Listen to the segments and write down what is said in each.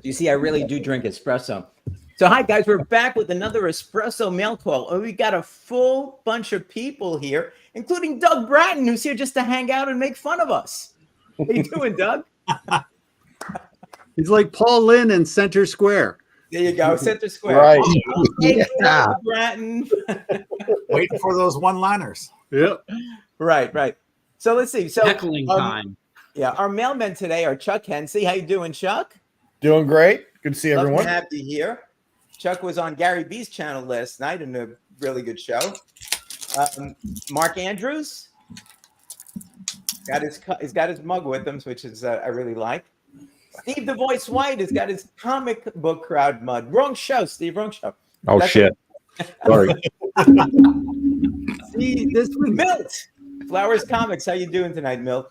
You see, I really do drink espresso. So hi, guys. We're back with another espresso mail call. And we got a full bunch of people here, including Doug Bratton, who's here just to hang out and make fun of us. How you doing, Doug? He's like Paul Lynn in Center Square. There you go, Center Square. Right. Hey, Doug Bratton. Waiting for those one-liners. Yep. Right. So let's see. So Heckling time. Yeah, our mailmen today are Chuck Hensey. How you doing, Chuck? Doing great. Good to see everyone. Love to have you here. Chuck was on Gary B's channel last night in a really good show. Mark Andrews he's got his mug with him, which is I really like. Steve the Voice White has got his comic book crowd mug. Wrong show, Steve. Wrong show. Oh, shit. Sorry. See, this was Milt. Flowers Comics. How you doing tonight, Milt?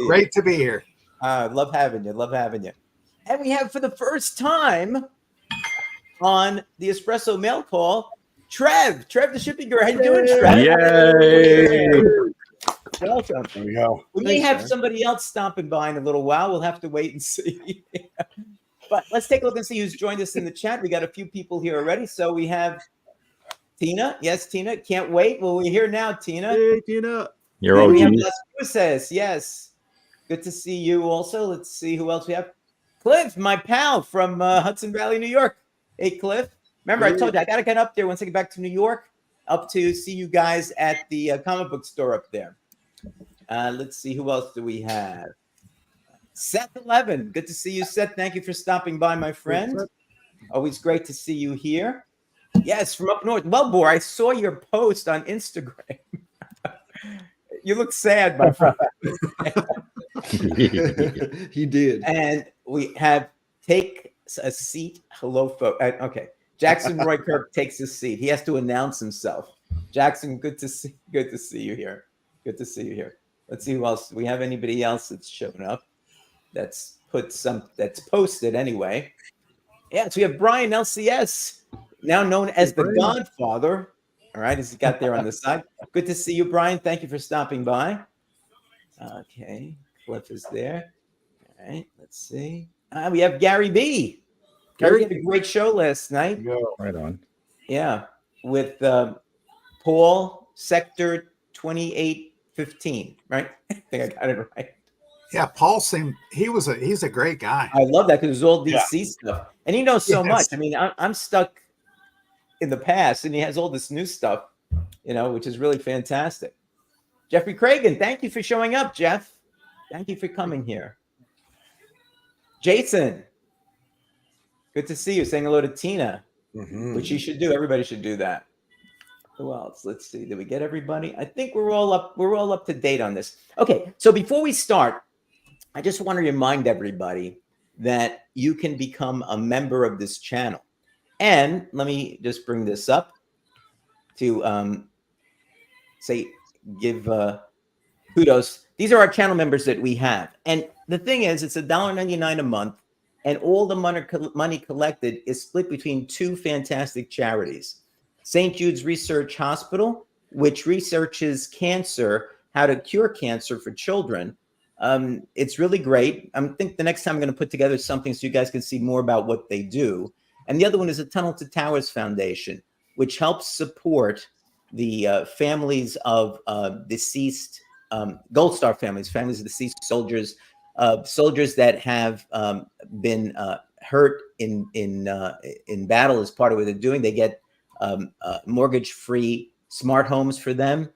Great to be here. Love having you. Love having you. And we have for the first time on the Espresso Mail Call, Trev the shipping girl. How you doing, Trev? Yay. Welcome. There we go. We may have somebody else stopping by in a little while. We'll have to wait and see. But let's take a look and see who's joined us in the chat. We got a few people here already. So we have Tina. Yes, Tina. Can't wait. Well, we're here now, Tina. Hey, Tina. You're And we have OG. Les Puses. Yes. Good to see you also. Let's see who else we have. Cliff, my pal from Hudson Valley, New York. Hey, Cliff. Remember, I told you I got to get up there once I get back to New York, up to see you guys at the comic book store up there. Let's see. Who else do we have? Seth 11. Good to see you, Seth. Thank you for stopping by, my friend. Always great to see you here. Yes, from up north. Well, Bor, I saw your post on Instagram. You look sad, my friend. He did. And we have take a seat. Hello, folks. Okay. Jackson Roy Kirk takes his seat. He has to announce himself. Jackson, good to see you here. Good to see you here. Let's see who else. Do we have anybody else that's shown up? That's posted anyway. Yeah, so we have Brian LCS, now known as the Godfather. All right, as he got there on the side. Good to see you, Brian. Thank you for stopping by. Okay, Cliff is there. All right, let's see. We have Gary B. Gary had a great show last night. Right on. Yeah, with Paul, Sector 2815, right? I think I got it right. Yeah, Paul he's a great guy. I love that because there's all DC stuff. And he knows so much. I mean, I'm stuck in the past and he has all this new stuff, which is really fantastic. Jeffrey Cragen, thank you for showing up, Jeff. Thank you for coming here. Jason, good to see you. Saying hello to Tina, which you should do. Everybody should do that. Who else? Let's see. Did we get everybody? I think we're all up to date on this. Okay, so before we start, I just want to remind everybody that you can become a member of this channel. And let me just bring this up to give kudos. These are our channel members that we have. And the thing is, it's $1.99 a month, and all the money collected is split between two fantastic charities. St. Jude's Research Hospital, which researches cancer, how to cure cancer for children. It's really great. I think the next time I'm going to put together something so you guys can see more about what they do. And the other one is the Tunnel to Towers Foundation, which helps support the families of deceased Gold Star families of deceased soldiers, soldiers that have been hurt in battle. As part of what they're doing, they get mortgage-free smart homes for them,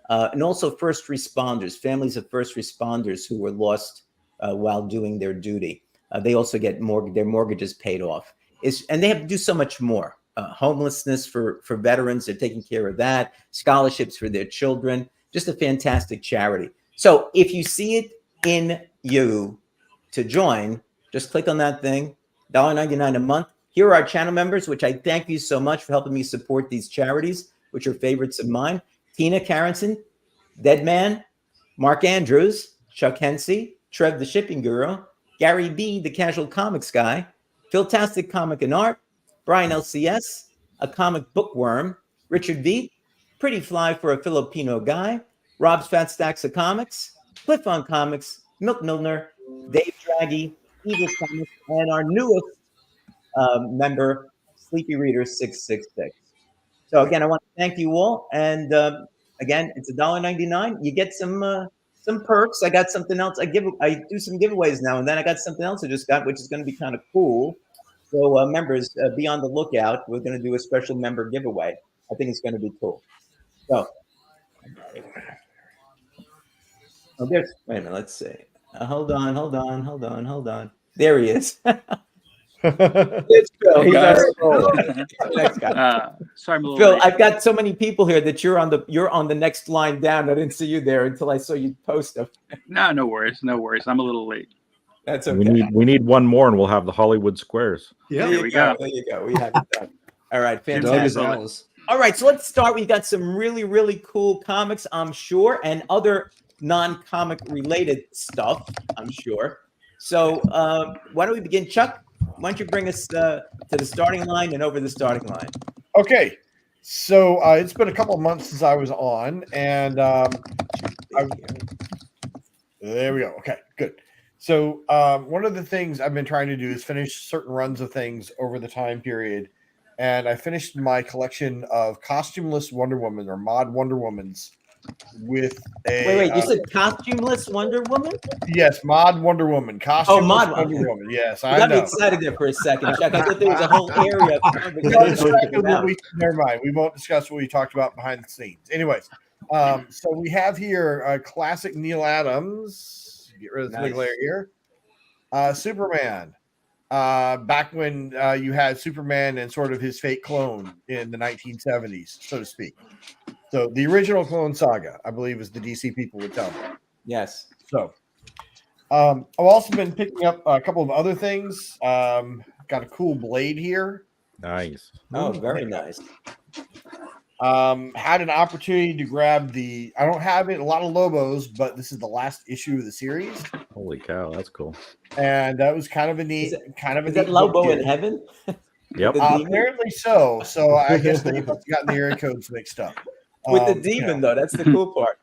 and also first responders, families of first responders who were lost while doing their duty. They also get their mortgages paid off. And they have to do so much more. Homelessness for veterans, they're taking care of that. Scholarships for their children. Just a fantastic charity. So if you see it in you to join, just click on that thing, $1.99 a month. Here are our channel members, which I thank you so much for helping me support these charities, which are favorites of mine. Tina Carrington, Deadman, Mark Andrews, Chuck Hensey, Trev the Shipping Guru, Gary B, the Casual Comics Guy, Philtastic Comic and Art, Brian LCS, a comic bookworm, Richard V, Pretty Fly for a Filipino Guy, Rob's Fat Stacks of Comics, Cliff on Comics, Milk Milner, Dave Draghi, Evil Comics, and our newest member, Sleepy Reader 666. So again, I want to thank you all, and again, it's $1.99. You get some perks. I got something else. I do some giveaways now and then. I got something else I just got, which is going to be kind of cool. So members, be on the lookout. We're going to do a special member giveaway. I think it's going to be cool. So, wait a minute. Let's see. Hold on. There he is. It's Phil. Hey, guys. Next guy. Sorry, I'm a little Phil, late. I've got so many people here that you're on the next line down. I didn't see you there until I saw you post them. No worries. I'm a little late. That's okay. We need one more, and we'll have the Hollywood Squares. Yeah. There we go. There you go. We have it done. All right, Doug fantastic. is Alice. All right, so let's start. We've got some really, really cool comics, I'm sure, and other non-comic related stuff, I'm sure. So why don't we begin? Chuck, why don't you bring us to the starting line and over the starting line? Okay, so it's been a couple of months since I was on, and there we go. Okay, good. So one of the things I've been trying to do is finish certain runs of things over the time period, and I finished my collection of costumeless Wonder Woman or mod Wonder Womans with a Wait, you said costumeless Wonder Woman? yes, mod Wonder Woman, costumeless mod Wonder Woman. Yes, You I got me know. excited there for a second, Chuck. I thought there was a whole area. Never mind. We won't discuss what we talked about behind the scenes. Anyways, so we have here classic Neil Adams. Get rid of the big layer here. Superman. Back when you had Superman and sort of his fake clone in the 1970s, so to speak. So the original Clone Saga, I believe, is the DC people would tell me. Yes. So I've also been picking up a couple of other things. Got a cool blade here. Nice. Oh, very nice. Had an opportunity to grab I don't have it, a lot of Lobos, but this is the last issue of the series. Holy cow, that's cool. And that was kind of a neat, Is that Lobo in heaven? Yep. The demon? Apparently so. So I guess they must have gotten the area codes mixed up. With the demon, though. That's the cool part.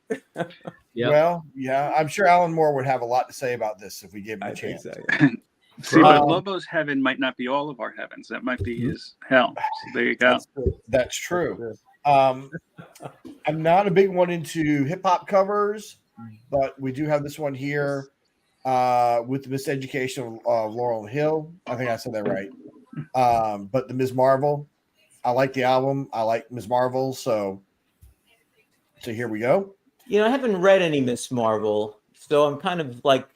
Yep. Well, yeah, I'm sure Alan Moore would have a lot to say about this if we gave him a I think chance. so, yeah. See, but Lobo's heaven might not be all of our heavens. That might be his hell. So there you go. That's true. I'm not a big one into hip hop covers, but we do have this one here with the Miseducation of Laurel Hill. I think I said that right. But the Ms. Marvel, I like the album. I like Ms. Marvel, so here we go. You know, I haven't read any Miss Marvel, so I'm kind of like,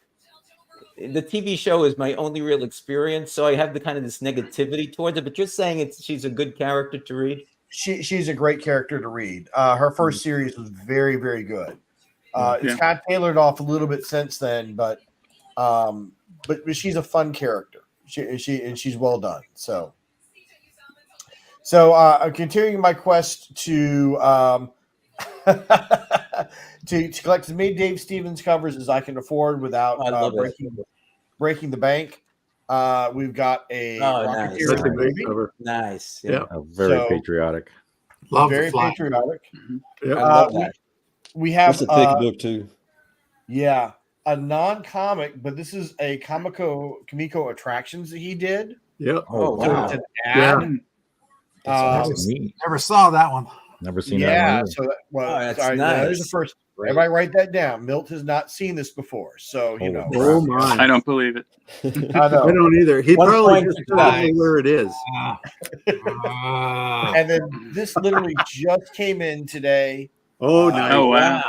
the TV show is my only real experience, so I have the kind of this negativity towards it. But you're saying she's a good character to read. She's a great character to read. Her first series was very, very good. It's kind of tailored off a little bit since then, but she's a fun character. She's well done. So I'm continuing my quest to to collect as many Dave Stevens covers as I can afford without breaking the bank. We've got a nice. That's a great cover. Nice. Yeah. Very patriotic. Love very the flag. patriotic. Yeah. I love that. We have That's a thick book too. yeah, a non-comic, but this is a Comico Attractions that he did. Yep. Oh, So wow. it's an ad. That's neat. Never saw that one. Never seen that Yeah, one. so that's sorry, there's the nice. first. Everybody write that down. Milt has not seen this before, so you know. Oh my! I don't believe it. I I know. don't either. He 1 probably point just to doesn't Guy. know where it is. And then this literally just came in today. Oh, nice. Oh, wow.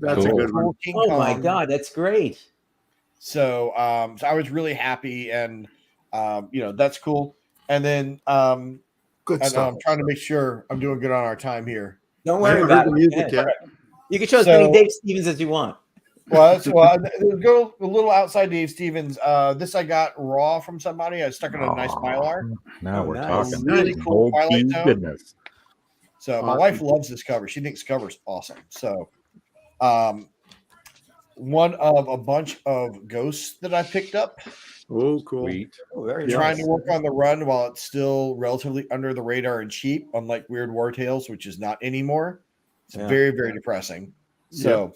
That's Cool. a good one. Full King Oh my Kong. God, that's great. So so I was really happy, and that's cool. And then Good and, stuff. I'm trying to make sure I'm doing good on our time here. Don't I worry heard about the it. music, Yeah. yeah. You can show as So- many Dave Stevens as you want. Well, go a little outside Dave Stevens. This I got raw from somebody. I stuck it in a nice Mylar. Now Oh, we're nice. talking. Really cool Gold Twilight King Zone. goodness. So my Awesome. wife loves this cover. She thinks the cover's awesome. So one of a bunch of ghosts that I picked up. Oh, cool. Sweet. Oh, very Trying nice. to work on the run while it's still relatively under the radar and cheap, unlike Weird War Tales, which is not anymore. It's Yeah. very, very depressing. So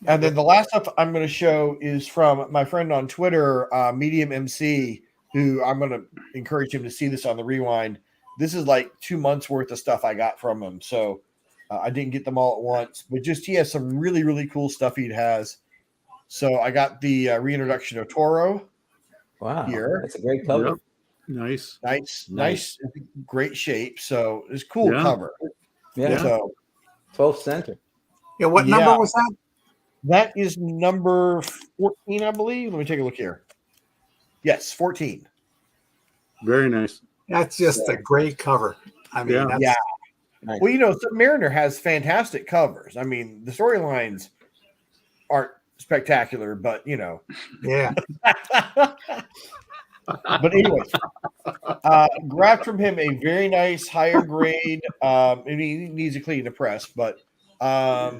And then the last stuff I'm going to show is from my friend on Twitter, Medium MC, who I'm going to encourage him to see this on the rewind. This is like 2 months worth of stuff I got from him. So I didn't get them all at once, but just he has some really, really cool stuff he has. So I got the reintroduction of Toro. Wow, Here. that's a great cover. Yep. Nice. Nice, great shape. So it's cool cover. Yeah. So 12th center. Yeah, what number was that? That is number 14, I believe. Let me take a look here. Yes, 14. Very nice. That's just a great cover. I mean, Yeah. Nice. Well, Submariner has fantastic covers. I mean, the storylines aren't spectacular, but yeah. But anyways, grabbed from him a very nice higher grade. And he needs a clean to press, but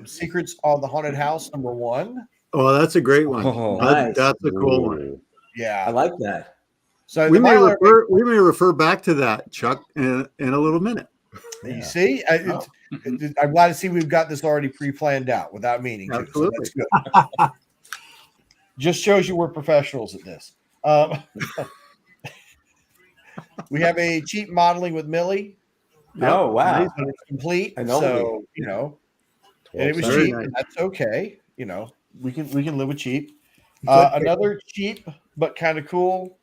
Secrets of the Haunted House #1. Oh, that's a great one. Oh, nice. That's a cool one. Yeah, I like that. So We may refer back to that, Chuck, in a little minute. You see, I'm glad to see we've got this already pre-planned out without meaning to. So that's good. Just shows you we're professionals at this. We have a cheap modeling with Millie. Oh, wow. Nice. It's complete. So, and it was cheap. Nice. And that's okay. We can live with cheap. Another cheap but kind of cool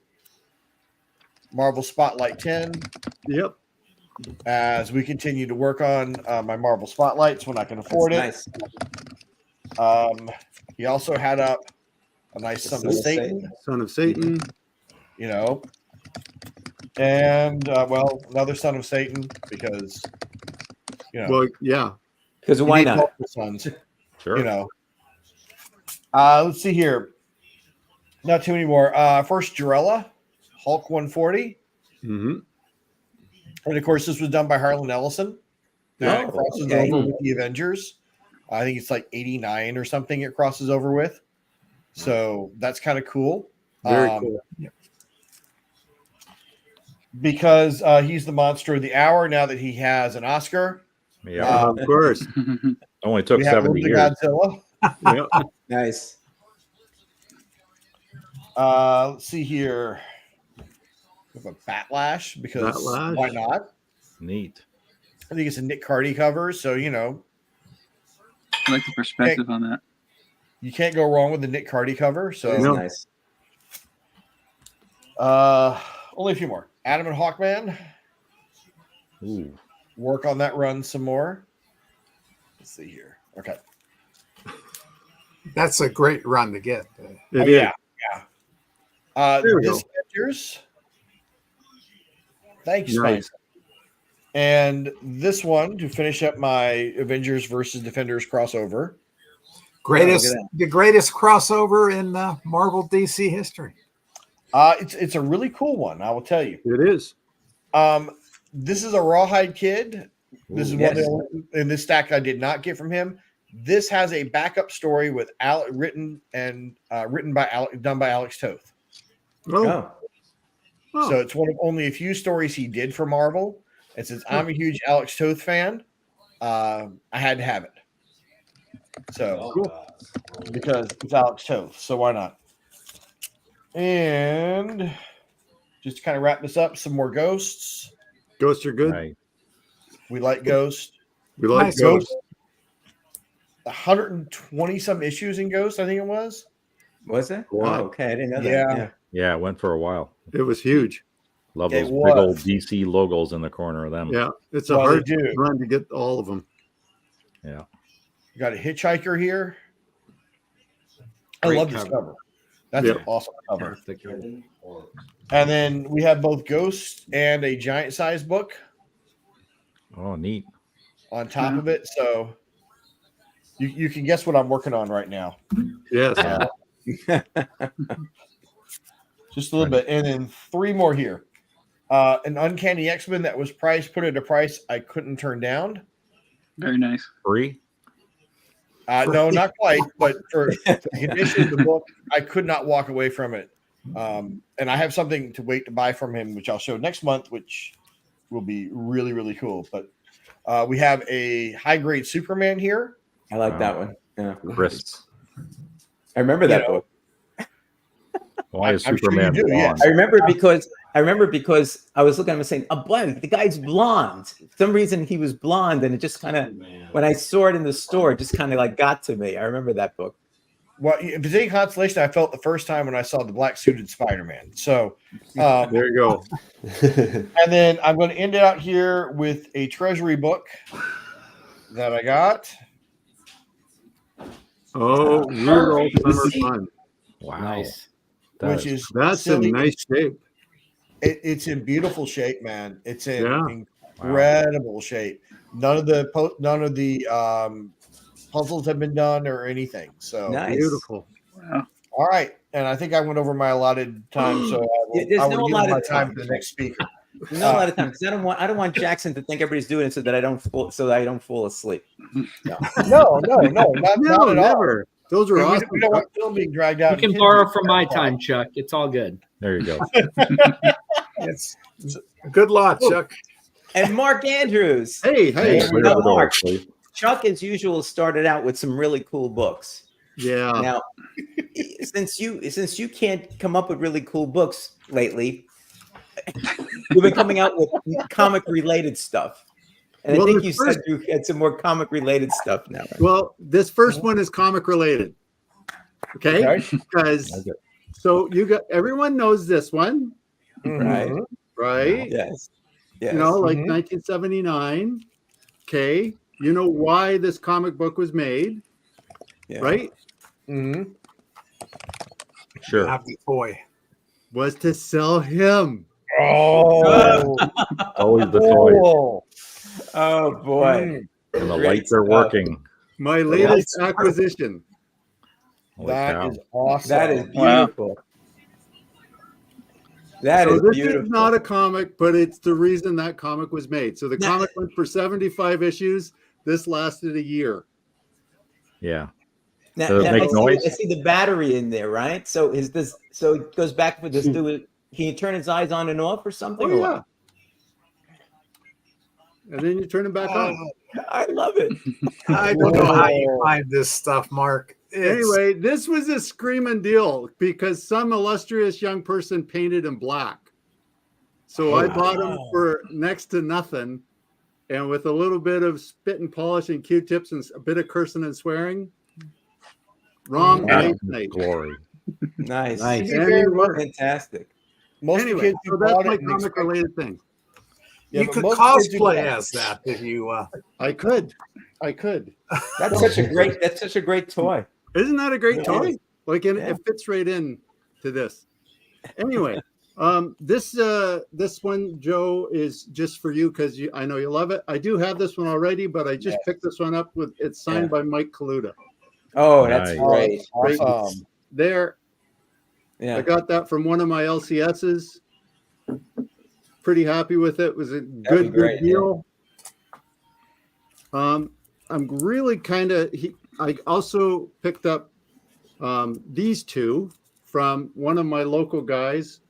Marvel Spotlight 10. Yep. As we continue to work on my Marvel Spotlights when I can afford it. Nice. He also had up a nice Son of Satan. Son of Satan. And another Son of Satan because Well, yeah. Because why not? Sons, Sure. Let's see here. Not too many more. First Jarella, Hulk 140. Mm-hmm. And of course, this was done by Harlan Ellison. It crosses over with the Avengers. I think it's like 89 or something it crosses over with. So that's kind of cool. Very cool. Because he's the monster of the hour now that he has an Oscar. Yeah, of course. Only took 70 years. Godzilla. Yep. Nice. Let's see here. We have a Batlash because why not? Neat. I think it's a Nick Cardy cover, so I like the perspective on that. You can't go wrong with the Nick Cardy cover. So Nice. Only a few more. Adam and Hawkman. Ooh. Work on that run some more. Let's see here. Okay. That's a great run to get. Yeah. This Avengers. Thanks, nice. Spice. And this one to finish up my Avengers versus Defenders crossover. The greatest crossover in Marvel DC history. It's a really cool one, I will tell you. It is. This is a Rawhide Kid. This is one in this stack I did not get from him. This has a backup story with done by Alex Toth. Oh. So it's one of only a few stories he did for Marvel. And since I'm a huge Alex Toth fan, I had to have it. So because it's Alex Toth, so why not? And just to kind of wrap this up, some more ghosts. Ghosts are good. Right. We like Ghost. We like Nice. Ghosts. 120 some issues in Ghost, I think it was. Was it? Wow. Oh, okay. I didn't know that. Yeah, it went for a while. It was huge. Love It those was. big old DC logos in the corner of them. Yeah. It's a Well, hard they do. run to get all of them. Yeah. You got a Hitchhiker here. I Great love this cover. cover. That's Yeah. an awesome cover. And then we have both Ghost and a giant size book Oh, neat. on top of it. So you can guess what I'm working on right now. Yes. Just a little bit. And then 3 more here. An Uncanny X-Men that was put at a price I couldn't turn down. Very nice. Free? No, not quite, but for the condition of the book, I could not walk away from it. And I have something to wait to buy from him, which I'll show next month, which will be really, really cool. But we have a high-grade Superman here. I like that one. Yeah. Crisp. I remember that book. Why is I'm sure you Superman do, blonde? yes. I remember because I was looking at him and saying, "Oh, boy, the guy's blonde." For some reason he was blonde, and it just kind of, when I saw it in the store, it just kind of like got to me. I remember that book. Well, if it's any consolation, I felt the first time when I saw the black suited Spider-Man. So, There you go. and then I'm going to end it out here with a treasury book that I got. Oh, Rudolph Summer Fun. Wow. Nice. Which is That's silly. a nice shape. It's in beautiful shape, man. It's in Yeah. incredible shape. None of the puzzles have been done or anything. So Nice. Beautiful. Wow. all right, and I think I went over my allotted time, so There's I no will yield my allotted time time. to the next speaker. Not a lot of times. I don't want Jackson to think everybody's doing it so that I don't fall asleep. No, not No, at all. never. Those are We awesome. don't want Phil being dragged out. You can borrow from my time, Chuck. It's all good. There you go. It's good luck, Chuck. And Mark Andrews. Hey. Hey, Clear now, the door, Mark, please. Chuck, as usual, started out with some really cool books. Yeah. Now, since you can't come up with really cool books lately, you've been coming out with comic related stuff. And Well, I think the you first- said you had some more comic related stuff now. Right? Well, this first one is comic related. Okay? Because Okay. so you got everyone knows this one, Right. right? Yes. Yes. You know, like Mhm. 1979. Okay. You know why this comic book was made, Yeah. right? Mhm. Sure. Have the toy. Was to sell him. Oh, Always the toy. cool. Oh boy. And the Great lights are stuff. working. My latest acquisition. Holy That cow. is awesome. That is Wow. beautiful. That So is this beautiful. is not a comic, but it's the reason that comic was made. So the Now- comic went for 75 issues. This lasted a year. Yeah. Now, Does it now make I noise? see the battery in there, right? So is this? So it goes back with this. Do it. Can you turn his eyes on and off or something? Oh or yeah. what? And then you turn it back on. I love it. I don't know how you find this stuff, Mark. Anyway, this was a screaming deal because some illustrious young person painted him black. So I bought him for next to nothing. And with a little bit of spit and polish and Q-tips and a bit of cursing and swearing, wrong Wow. late night. Glory. Nice. Nice. To be And fair, it worked. Fantastic. most Anyway, kids who so that's bought my it and comic expect- related thing. Yeah, you but could most kids who cosplay bought- as that if you. I could. That's such a great. That's such a great toy. Isn't that a great Yeah. toy? Like, and Yeah. it fits right in to this. Anyway, this one, Joe, is just for you because I know you love it. I do have this one already, but I just picked this one up with it's signed by Mike Kaluta. Oh, that's Nice. great. Awesome. There, I Yeah. got that from one of my LCSs. Pretty happy with it. It was a be good great, deal. I'm really kind of. I also picked up these two from one of my local guys.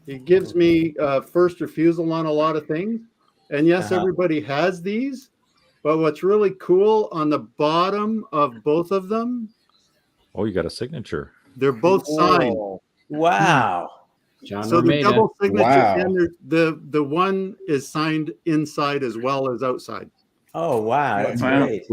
He gives me first refusal on a lot of things, and yes, everybody has these. But what's really cool on the bottom of both of them, Oh, you got a signature. they're both signed. Whoa. Wow. John So the Romita. double signature Wow. and the one is signed inside as well as outside. Oh wow. That's Wow. great.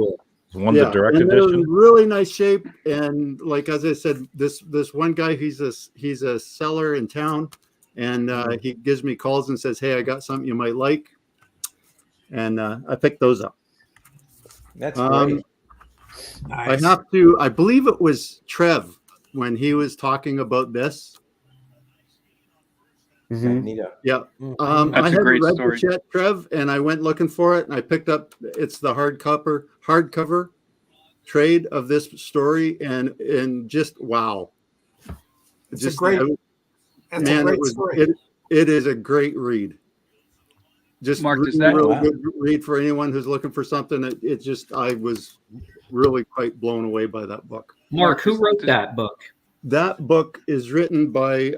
One's a direct and they're in edition. really nice shape. And like as I said, this one guy, he's a seller in town, and he gives me calls and says, "Hey, I got something you might like," and I picked those up. That's great. Nice. I believe it was Trev when he was talking about this. Magneto. Yeah. That's I a hadn't great read story. this yet, Trev, and I went looking for it, and I picked up. It's the hardcover trade of this story, and just wow! It's Just a great, it's a great story. It is a great read. Just Mark, does really, that- really Wow. good read for anyone who's looking for something. It just I was really quite blown away by that book. Mark, who wrote that book? That book is written by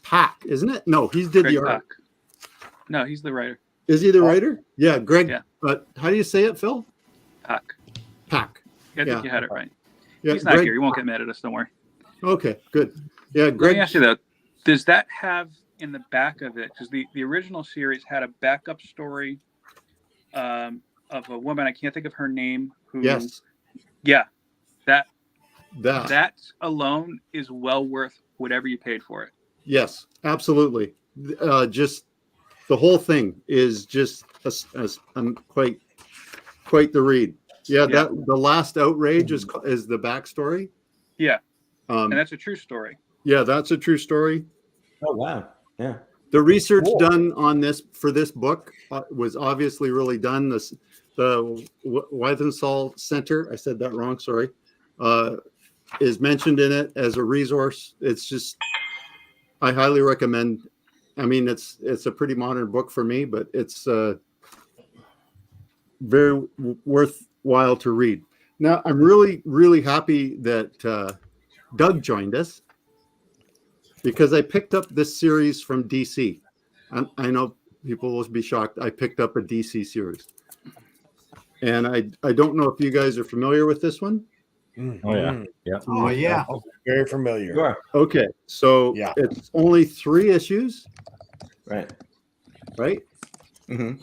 Pack, isn't it? No, he did Greg the art. Pak. No, he's the writer. Is he the writer? Yeah, Greg. Yeah. But how do you say it, Phil? Pak. Pack. I think Yeah. you had it right. Yeah, He's not Greg, here. He won't get mad at us. Don't worry. okay, good. Yeah, Let me Greg. ask you though, does that have in the back of it? Because the original series had a backup story of a woman, I can't think of her name. Who? Yes, Yeah, that that. alone is well worth whatever you paid for it. Yes, absolutely. Just the whole thing is just quite the read. Yeah, that the last outrage is the backstory. Yeah, Um, and that's a true story. yeah, that's a true story. Oh wow. Yeah. The research done on this for this book was obviously really done. The Wythensall Center, I said that wrong, sorry, is mentioned in it as a resource. It's just, I highly recommend. I mean, it's a pretty modern book for me, but it's very worthwhile to read. Now, I'm really, really happy that Doug joined us, because I picked up this series from DC. I know people will be shocked. I picked up a DC series. And I don't know if you guys are familiar with this one. Oh yeah. Yeah. Oh yeah. Very familiar. Sure. Okay. So Yeah. it's only 3 issues, Right. right? Mm-hmm.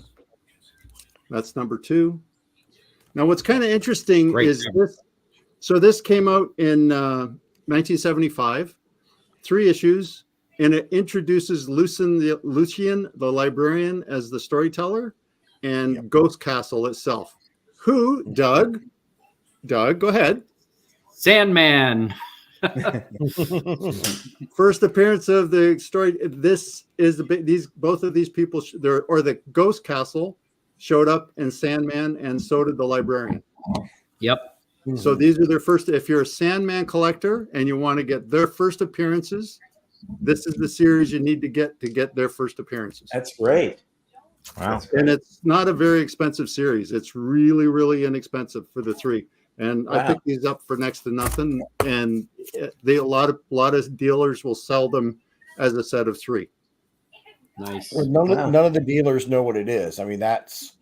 That's number 2. Now, what's kind of interesting Great. is this. So this came out in 1975, 3 issues, and it introduces Lucien the librarian as the storyteller, and Ghost Castle itself. Who, Doug, go ahead. Sandman. First appearance of the story. This is both of these people, the Ghost Castle showed up in Sandman, and so did the librarian. Yep. So these are their first. If you're a Sandman collector and you want to get their first appearances, this is the series you need to get their first appearances. That's great. Wow. And it's not a very expensive series. It's really, really inexpensive for the 3. And I picked these up for next to nothing. And a lot of dealers will sell them as a set of 3. Nice. Well, none of the dealers know what it is. I mean, that's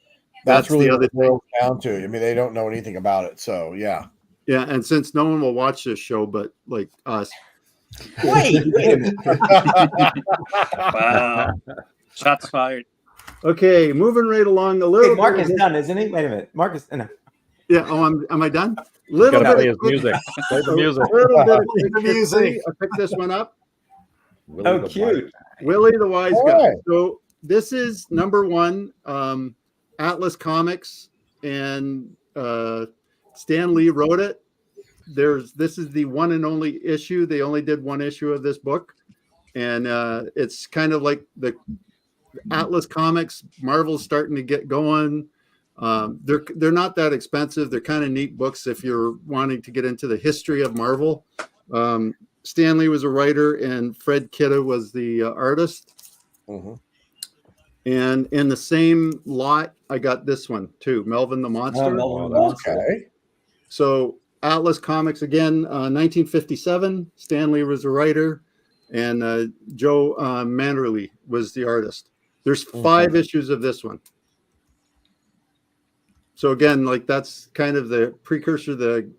really the what other it boils down to. I mean, they don't know anything about it. So yeah. Yeah, and since no one will watch this show but like us. Wait a minute. Wow. Shots fired. Okay, moving right along a little. Hey, Mark is done, isn't he? Wait a minute. Mark is no. Yeah. Oh, am I done? Gotta play his music. Play the music. Little bit of The music. I picked this one up. Willie Oh, the cute. Willie the Wise All Guy. right. So this is number 1, Atlas Comics, and Stan Lee wrote it. This is the one and only issue. They only did 1 issue of this book, and it's kind of like the Atlas Comics. Marvel's starting to get going. They're not that expensive. They're kind of neat books if you're wanting to get into the history of Marvel. Stan Lee was a writer, and Fred Kidda was the artist. Mm-hmm. And in the same lot, I got this one too, Melvin the Monster. Melvin the Monster. Okay. So Atlas Comics again, 1957. Stan Lee was a writer, and Joe Manderly was the artist. There's 5 issues of this one. So again, like that's kind of the precursor, the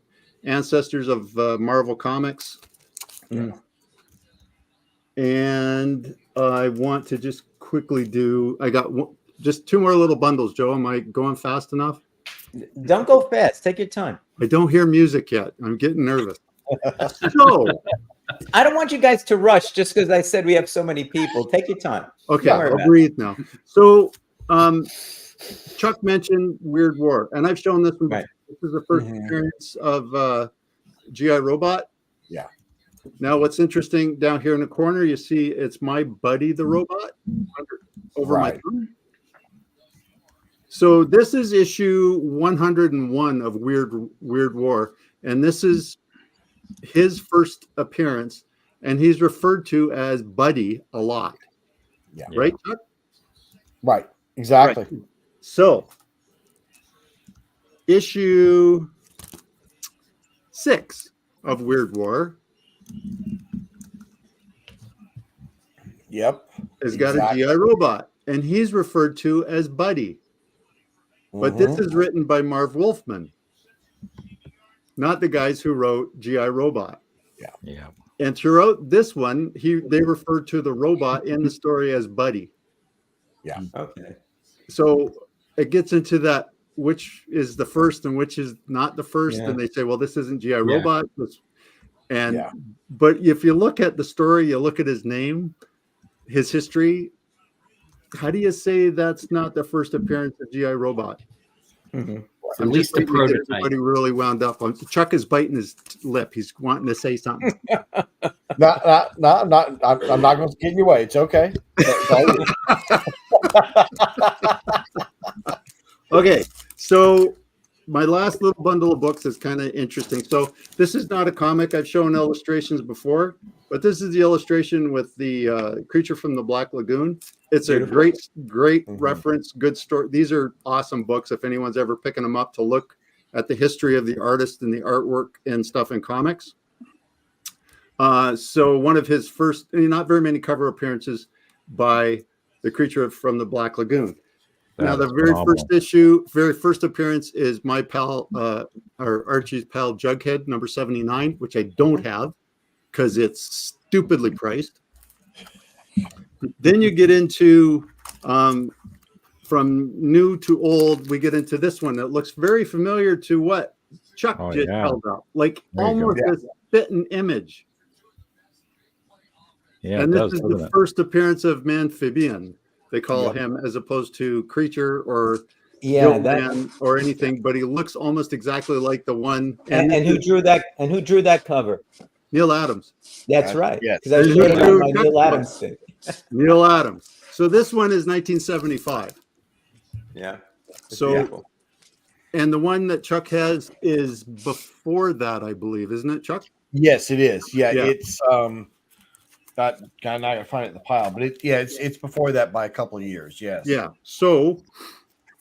ancestors of Marvel Comics. Mm. And I want to just quickly I got just 2 more little bundles. Joe, am I going fast enough? Don't go fast. Take your time. I don't hear music yet. I'm getting nervous. So, I don't want you guys to rush just because I said we have so many people. Take your time. okay, Don't worry I'll about breathe now. So, Chuck mentioned Weird War, and I've shown this one. Right. This is the first appearance of GI Robot. Yeah. Now, what's interesting down here in the corner, you see it's my buddy the robot over my thumb. So this is issue 101 of Weird War, and this is his first appearance, and he's referred to as Buddy a lot. Yeah. Right, Chuck? Right. Exactly. Right. So, issue 6 of Weird War Yep. has got a GI Robot, and he's referred to as Buddy. But this is written by Marv Wolfman. not the guys who wrote G.I. Robot. Yeah. And throughout this one, they refer to the robot in the story as Buddy. Okay. So it gets into that, which is the first and which is not the first. Yeah. And they say, well, this isn't G.I. Yeah. Robot. But if you look at the story, you look at his name, his history. How do you say that's not the first appearance of G.I. Robot? Mm-hmm. At least the prototype. Everybody really wound up on. Chuck is biting his lip. He's wanting to say something. I'm not going to get in your way. It's okay. Okay, so my last little bundle of books is kind of interesting. So this is not a comic. I've shown illustrations before, but this is the illustration with the creature from the Black Lagoon. It's Beautiful. a great reference, good story. These are awesome books if anyone's ever picking them up to look at the history of the artist and the artwork and stuff in comics. So one of his first, not very many cover appearances by the creature from the Black Lagoon. Now, the very first appearance is my pal, or Archie's pal, Jughead, number 79, which I don't have because it's stupidly priced. Then you get into, from new to old, we get into this one that looks very familiar to what Chuck just held up, like almost a spitting image. Yeah, and this is the first appearance of Manphibian. They call him, as opposed to creature or man or anything, but he looks almost exactly like the one. And who drew that? And who drew that cover? Neil Adams. That's right. Yes. Because I showed it on my Neil Adams thing. Neil Adams. So this one is 1975. Yeah. So, beautiful. And the one that Chuck has is before that, I believe, isn't it, Chuck? Yes, it is. Yeah. It's not gonna find it in the pile, but it's before that by a couple of years. Yes. Yeah. So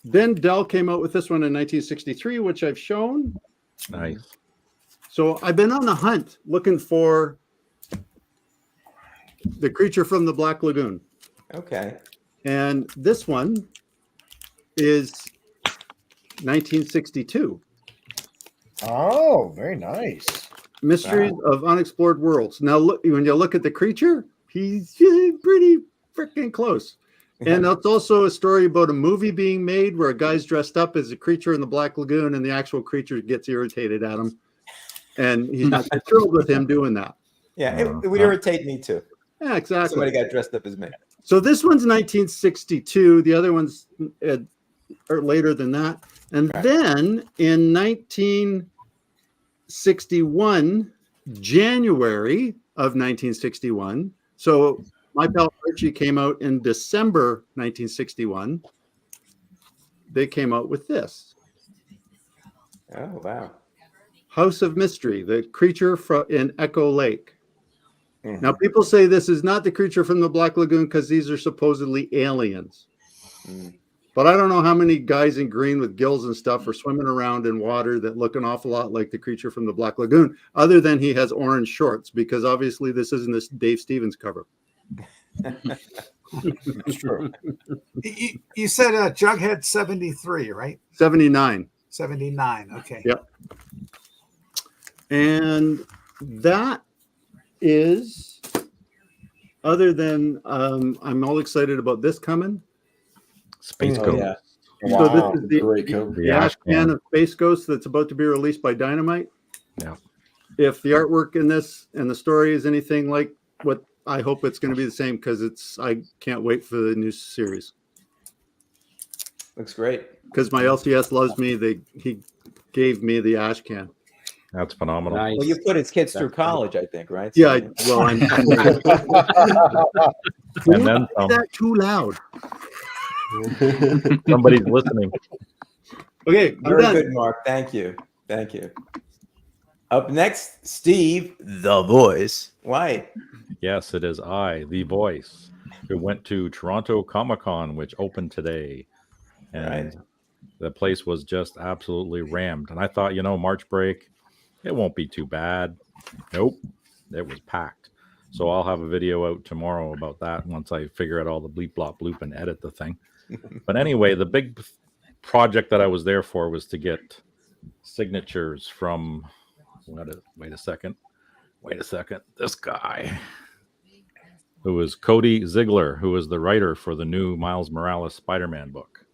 then Dell came out with this one in 1963, which I've shown. Nice. So I've been on the hunt looking for the creature from the Black Lagoon. Okay. And this one is 1962. Oh, very nice. Mysteries of Unexplored Worlds. Now, look, when you look at the creature, he's pretty freaking close. And it's also a story about a movie being made where a guy's dressed up as a creature in the Black Lagoon and the actual creature gets irritated at him. And he's not thrilled with him doing that. Yeah, it would irritate me too. Yeah, exactly. Somebody got dressed up as me. So this one's 1962. The other ones are later than that. And then in 1961, January of 1961. So my pal Archie came out in December 1961. They came out with this. Oh, wow. House of Mystery, the creature in Echo Lake. Now, people say this is not the creature from the Black Lagoon because these are supposedly aliens. But I don't know how many guys in green with gills and stuff are swimming around in water that look an awful lot like the creature from the Black Lagoon, other than he has orange shorts, because obviously this isn't this Dave Stevens cover. It's true. You said Jughead 73, right? 79. 79. Okay. Yep. And that is, other than I'm all excited about this coming. Space Ghost. Yeah. So this is The ash can of Space Ghost that's about to be released by Dynamite. Yeah. If the artwork in this and the story is anything like what I hope it's going to be the same, because I can't wait for the new series. Looks great. Because my LCS loves me. He gave me the ash can. That's phenomenal. Nice. Well, you put his kids through college, I think, right? Yeah, I'm And then some. that too loud. Somebody's listening. Okay, I'm Very done. good, Mark. Thank you. Thank you. Up next, Steve, the voice. White. Yes, it is I, the voice, who went to Toronto Comic-Con, which opened today. And the place was just absolutely rammed. And I thought, March break, it won't be too bad. Nope, it was packed. So I'll have a video out tomorrow about that once I figure out all the bleep, blop, bloop and edit the thing. But anyway, the big project that I was there for was to get signatures from Wait a second. This guy, who is Cody Ziegler, who is the writer for the new Miles Morales Spider-Man book.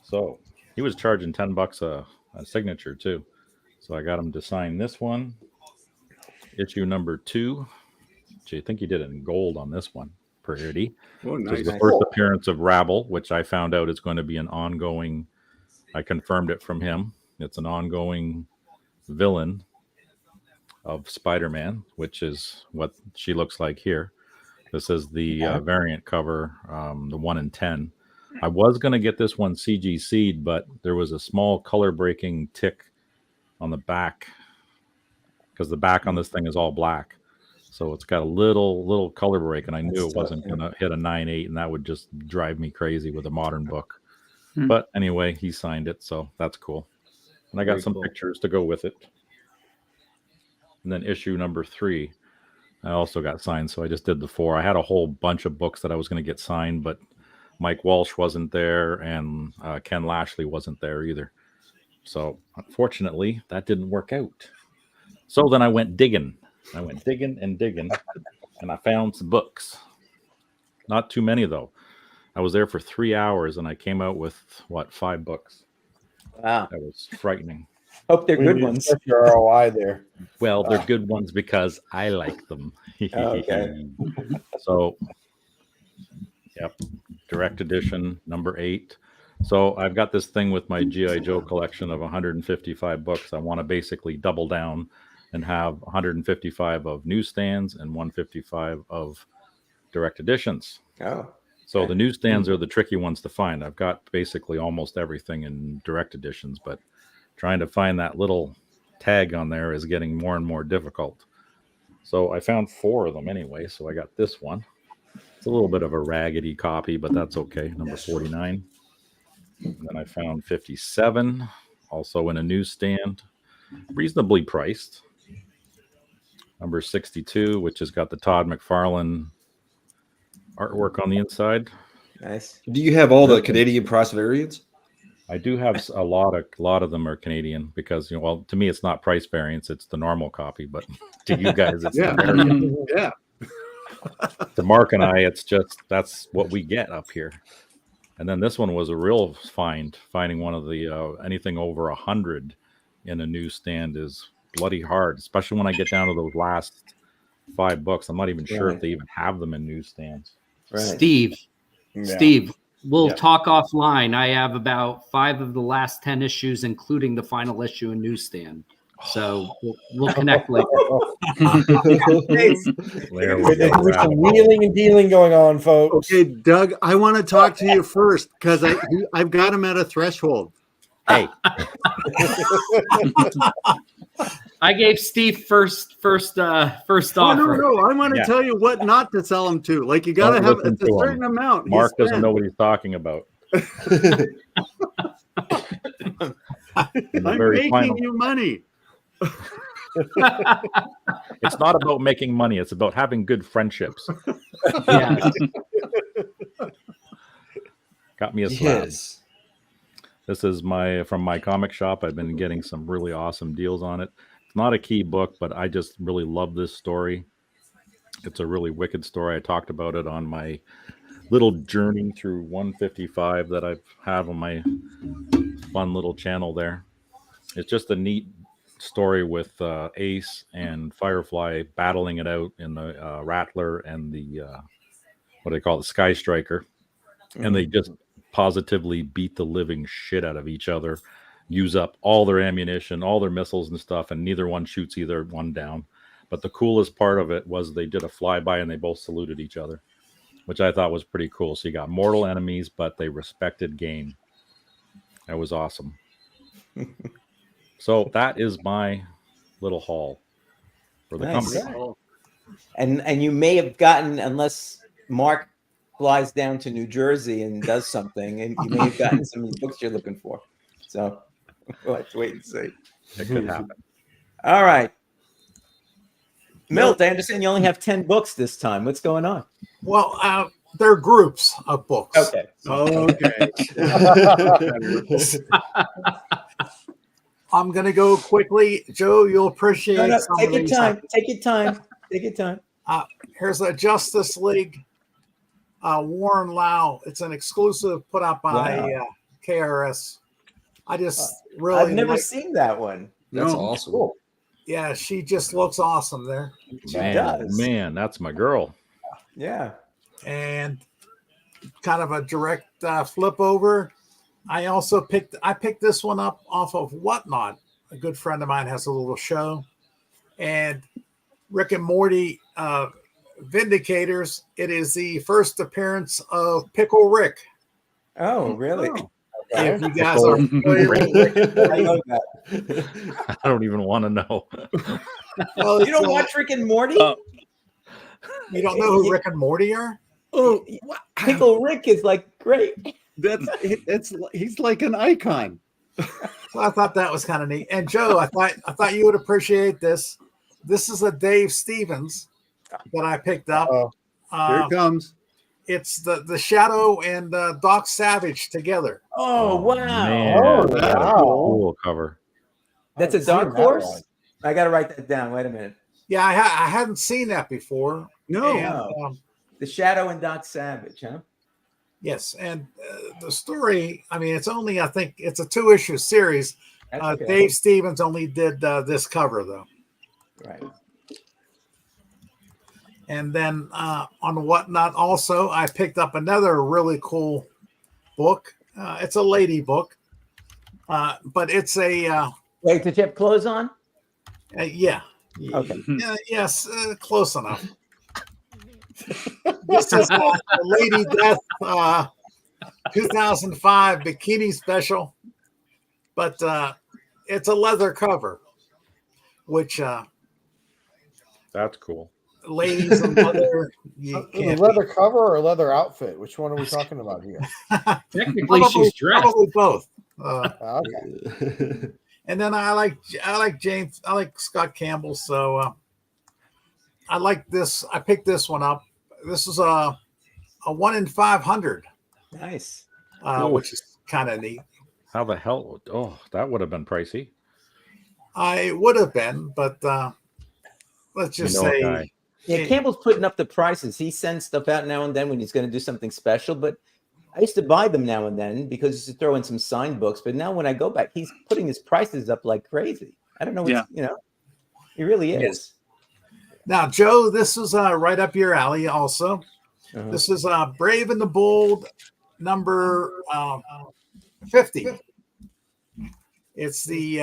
So he was charging $10 a signature too. So I got him to sign this one, issue number 2. Which I think he did it in gold on this one. Pretty. Oh, This is nice. the first appearance of Rabble, which I found out is going to be an ongoing. I confirmed it from him. It's an ongoing villain of Spider-Man, which is what she looks like here. This is the variant cover, the 1 in 10. I was going to get this one CGC'd, but there was a small color breaking tick on the back because the back on this thing is all black. So it's got a little color break, and I knew it wasn't going to hit a 9.8, and that would just drive me crazy with a modern book. But anyway, he signed it, so that's cool. And I got some pictures to go with it. And then issue number 3, I also got signed, so I just did the 4. I had a whole bunch of books that I was going to get signed, but Mike Walsh wasn't there, and Ken Lashley wasn't there either. So unfortunately, that didn't work out. So then I went digging. And I found some books. Not too many, though. I was there for 3 hours, and I came out with, 5 books. Wow. That was frightening. Hope they're good ones. That's your ROI there. Well, they're good ones because I like them. Okay. So, yep, direct edition, number 8. So I've got this thing with my G.I. Joe collection of 155 books. I want to basically double down and have 155 of newsstands and 155 of direct editions. Oh. So the newsstands are the tricky ones to find. I've got basically almost everything in direct editions, but trying to find that little tag on there is getting more and more difficult. So I found 4 of them anyway. So I got this one. It's a little bit of a raggedy copy, but that's okay. Number 49. And then I found 57, also in a newsstand, reasonably priced. Number 62, which has got the Todd McFarlane artwork on the inside. Nice. Do you have all the Canadian price variants? I do have a lot of them are Canadian because, well, to me it's not price variance, it's the normal copy, but to you guys it's the variant. Yeah. To Mark and I, it's just that's what we get up here. And then this one was a real find. Finding one of the anything over 100 in a newsstand is bloody hard, especially when I get down to those last 5 books. I'm not even sure if they even have them in newsstands. Right. Steve, we'll talk offline. I have about 5 of the last 10 issues, including the final issue in newsstand. So we'll connect later. There we go. With some wheeling and dealing going on, folks. Okay, Doug, I want to talk to you first because I've got him at a threshold. Hey. I gave Steve first offer. No. I want to tell you what not to sell him to. Like you got to have a certain amount. Mark doesn't know what he's talking about. I'm making you money. It's not about making money. It's about having good friendships. Yeah. Got me a slab. Yes. This is from my comic shop. I've been getting some really awesome deals on it. It's not a key book, but I just really love this story. It's a really wicked story. I talked about it on my little journey through 155 that I have on my fun little channel there. It's just a neat story with Ace and Firefly battling it out in the Rattler and the what do they call it, the Sky Striker, and they just positively beat the living shit out of each other, use up all their ammunition, all their missiles and stuff, and neither one shoots either one down. But the coolest part of it was they did a flyby and they both saluted each other, which I thought was pretty cool. So you got mortal enemies, but they respected game. That was awesome. So that is my little haul for the company. And you may have gotten, unless Mark flies down to New Jersey and does something, and you may have gotten some of the books you're looking for. So we'll have to wait and see. It could happen. All right. Milt, I understand you only have 10 books this time. What's going on? Well, they're groups of books. Okay. Okay. I'm going to go quickly. Joe, you'll appreciate No, some take of your these. time. Take your time. Take your time. Here's a Justice League Warren Lau. It's an exclusive put out by KRS. I just really I've never seen that one. That's No. awesome. Cool. Yeah, she just looks awesome there. She Man, does. man, that's my girl. Yeah. And kind of a direct flip over. I picked this one up off of Whatnot. A good friend of mine has a little show, and Rick and Morty Vindicators. It is the first appearance of Pickle Rick. Oh, really? If you guys are familiar with Rick and I Morty, know that. I don't even want to know. well, You don't watch Rick and Morty? you don't know who Rick and Morty are? Oh, Pickle Rick is like great. he's like an icon. So I thought that was kind of neat. And Joe, I thought you would appreciate this. This is a Dave Stevens that I picked up. Here it comes. It's the Shadow and Doc Savage together. Oh, wow. Man, that's that's a cool cover. That's a I've seen dark that horse? one. I got to write that down. Wait a minute. Yeah, I hadn't seen that before. No. And, The Shadow and Doc Savage, huh? yes, and the story. I mean, I think it's a 2-issue series. That's okay. Dave Stevens only did this cover though. Right. And then on Whatnot, also, I picked up another really cool book. It's a lady book, but it's a Wait, did you have clothes on? yeah. Okay. Yes, close enough. This is Lady Death 2005 bikini special, but it's a leather cover, which That's cool. ladies in leather, you A can't leather cover or a leather outfit? Which one are we talking about here? Technically, she's dressed. Probably both. Okay. And then I like James. I like Scott Campbell. So I like this. I picked this one up. This is a 1 in 500, Nice. which is kind of neat. How the hell? Oh, that would have been pricey. I would have been, but let's just You know a say, guy. Yeah, Campbell's putting up the prices. He sends stuff out now and then when he's going to do something special, but I used to buy them now and then because he used to throw in some signed books. But now when I go back, he's putting his prices up like crazy. I don't know. What's, he really is. Yes. Now, Joe, this is right up your alley also. Uh-huh. This is Brave and the Bold number 50. It's the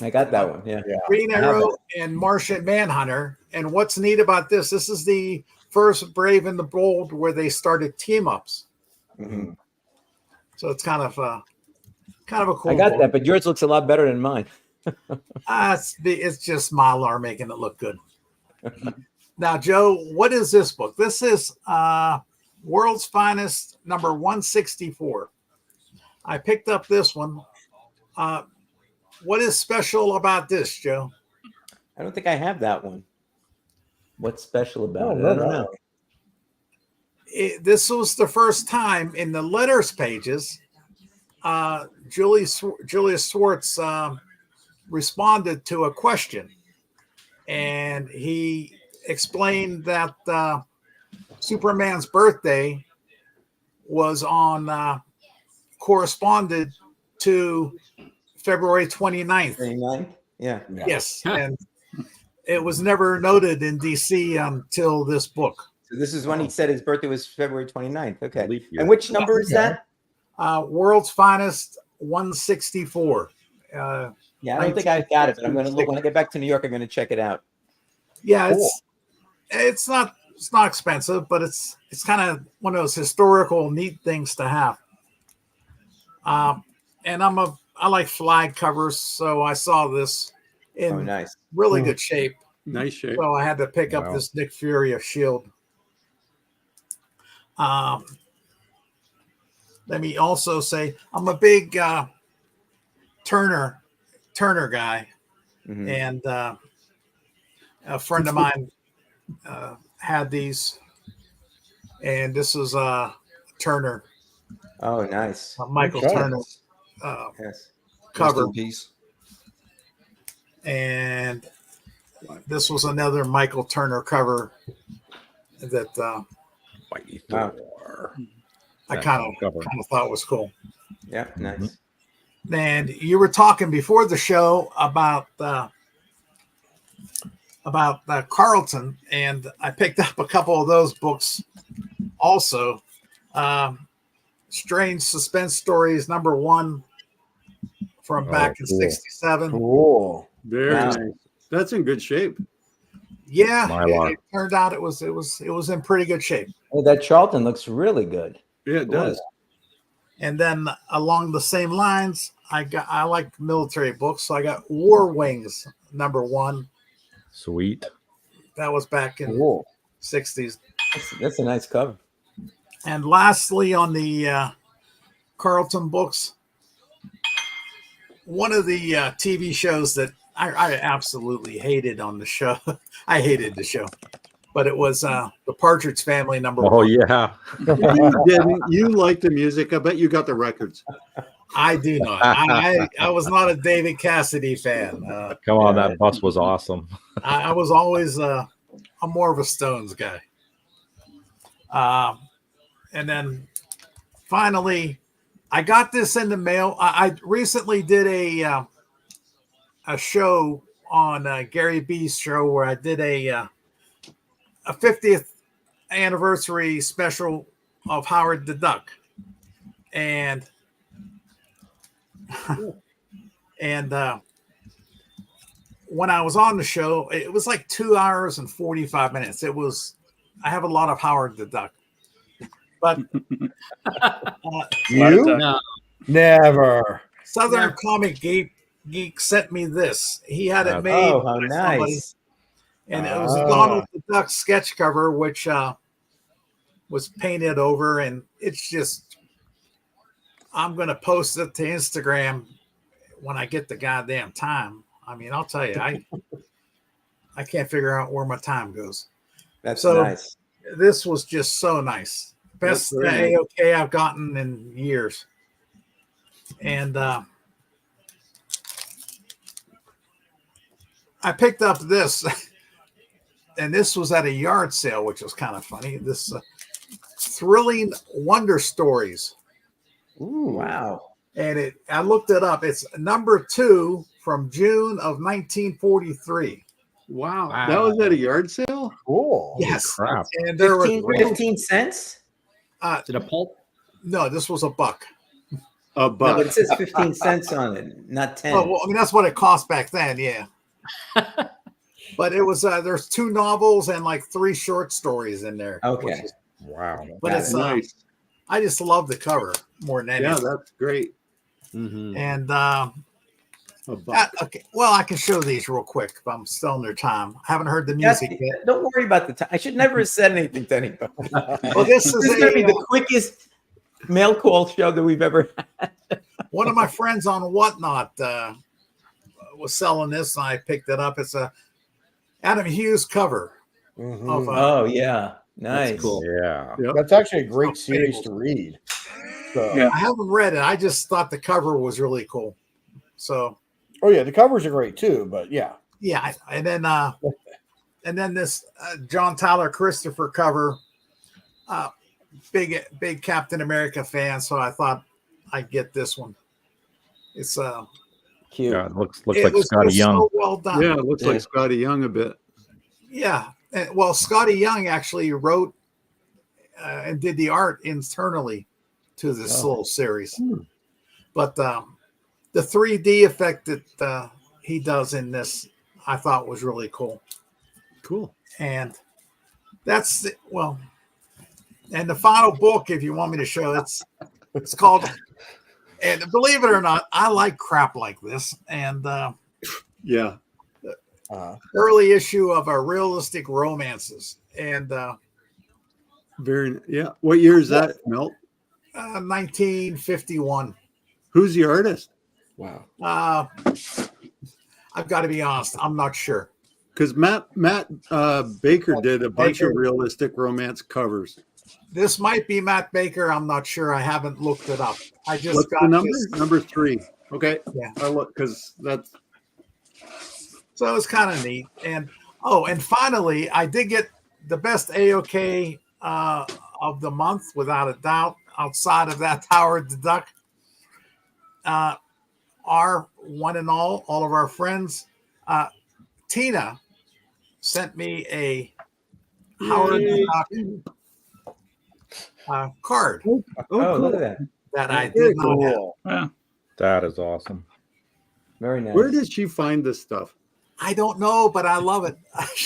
I got that one. Yeah. Green I have Arrow and Martian Manhunter. And what's neat about this is the first Brave and the Bold where they started team-ups. Mm-hmm. So it's kind of a cool I got book. that, but yours looks a lot better than mine. It's just Mylar making it look good. Now, Joe, what is this book? This is World's Finest number 164. I picked up this one. What is special about this, Joe? I don't think I have that one. What's special about it? no, I don't no. know. This was the first time in the letters pages, Julius Schwartz responded to a question, and he explained that Superman's birthday was corresponded to February 29th. 29th? Yeah. Yes, and it was never noted in DC until this book. So this is when he said his birthday was February 29th. Okay. Leap year. And which number is that? World's Finest 164. Yeah, I don't think I got it, but I'm going to look when I get back to New York. I'm going to check it out. Yeah, Cool. it's not expensive, but it's kind of one of those historical neat things to have. And I like flag covers, so I saw this in nice. really good shape. Nice shape. So I had to pick up Wow. this Nick Fury of S.H.I.E.L.D. Let me also say I'm a big Turner guy, Mhm. and a friend of mine had these, and this is Turner, Oh, nice. Michael Okay. Turner Yes. cover. in peace. And this was another Michael Turner cover that Mighty Wow. Thor. I That kind cover. of thought was cool. Yeah, nice. And you were talking before the show about Carlton, and I picked up a couple of those books also. Strange Suspense Stories #1 from back in cool. '67. Cool. Very Wow. nice. That's in good shape. Yeah, Mylar. it turned out it was in pretty good shape. Oh, that Charlton looks really good. Yeah, it does. And then along the same lines, I like military books, so I got War Wings #1. Sweet. That was back in Cool. '60s. That's a nice cover. And lastly, on the Carlton books, one of the TV shows that I absolutely hated on the show. I hated the show, but it was the Partridge Family #1. Oh yeah. You didn't. You like the music. I bet you got the records. I do not. I was not a David Cassidy fan. Come on, that bus was awesome. I was always I'm more of a Stones guy. And then finally, I got this in the mail. I recently did a show on Gary B's show where I did a 50th anniversary special of Howard the Duck, and when I was on the show, it was like 2 hours and 45 minutes. I have a lot of Howard the Duck, but You? No. Never. Southern Comic Geek sent me this. He had it made. Oh, how by somebody, nice. and it was a Donald the Duck sketch cover, which was painted over, and it's just. I'm gonna post it to Instagram when I get the goddamn time. I mean, I'll tell you, I can't figure out where my time goes. That's So- nice. This was just so nice. Best That's very nice. AOK I've gotten in years. And I picked up this, and this was at a yard sale, which was kind of funny. This Thrilling Wonder Stories. Ooh, wow. And I looked it up. It's #2 from June of 1943. Wow. Wow. That was at a yard sale? Cool. Yes. Crap. And there 15 cents? Is it a pulp? no, this was $1. A No, buck. but it says 15 cents on it, not 10. Oh, well, I mean, that's what it cost back then, yeah. But it was there's 2 novels and like 3 short stories in there. Okay. which is- Wow. but That's it's nice. I just love the cover more than anything. Yeah, that's great. Mm-hmm. And A buck. okay, well, I can show these real quick if I'm still in their time. I haven't heard the Yes, music yet. don't worry about the time. I should never have said anything to anybody. Well, this This is is going to be the quickest mail call show that we've ever had. one of my friends on Whatnot was selling this, and I picked it up. It's a Adam Hughes cover. Mhm. Of, Oh, yeah. Nice. That's cool. Yeah. Yep. That's actually a great series to read. So, Yeah. I haven't read it. I just thought the cover was really cool. So oh yeah, the covers are great too. But yeah, yeah, and then this John Tyler Christopher cover. Big Captain America fan, so I thought I'd get this one. It's Cute. Yeah, it looks it like was Scotty just Young. so well done. Yeah, it looks like Scotty Young a bit. Yeah. And, well, Scotty Young actually wrote and did the art internally to this little series. But the 3D effect that he does in this, I thought was really cool. Cool. And that's well. And the final book, if you want me to show, it's called. And believe it or not, I like crap like this. And Yeah. early issue of our realistic romances, and Very. Yeah. What year is that, Melt? 1951. Who's the artist? Wow. I've got to be honest, I'm not sure. Because Matt Baker did a bunch of realistic romance covers. This might be Matt Baker. I'm not sure. I haven't looked it up. I just What's got the number? this. Number 3. Okay. Yeah. I'll look because that's So it's kind of neat. And and finally, I did get the best AOK of the month, without a doubt. Outside of that, Howard the Duck, our one and all of our friends, Tina sent me a Howard the Duck card oh, Oh, cool. look at that. that I Very did not have. cool. Wow. That is awesome. Very nice. Where did she find this stuff? I don't know, but I love it.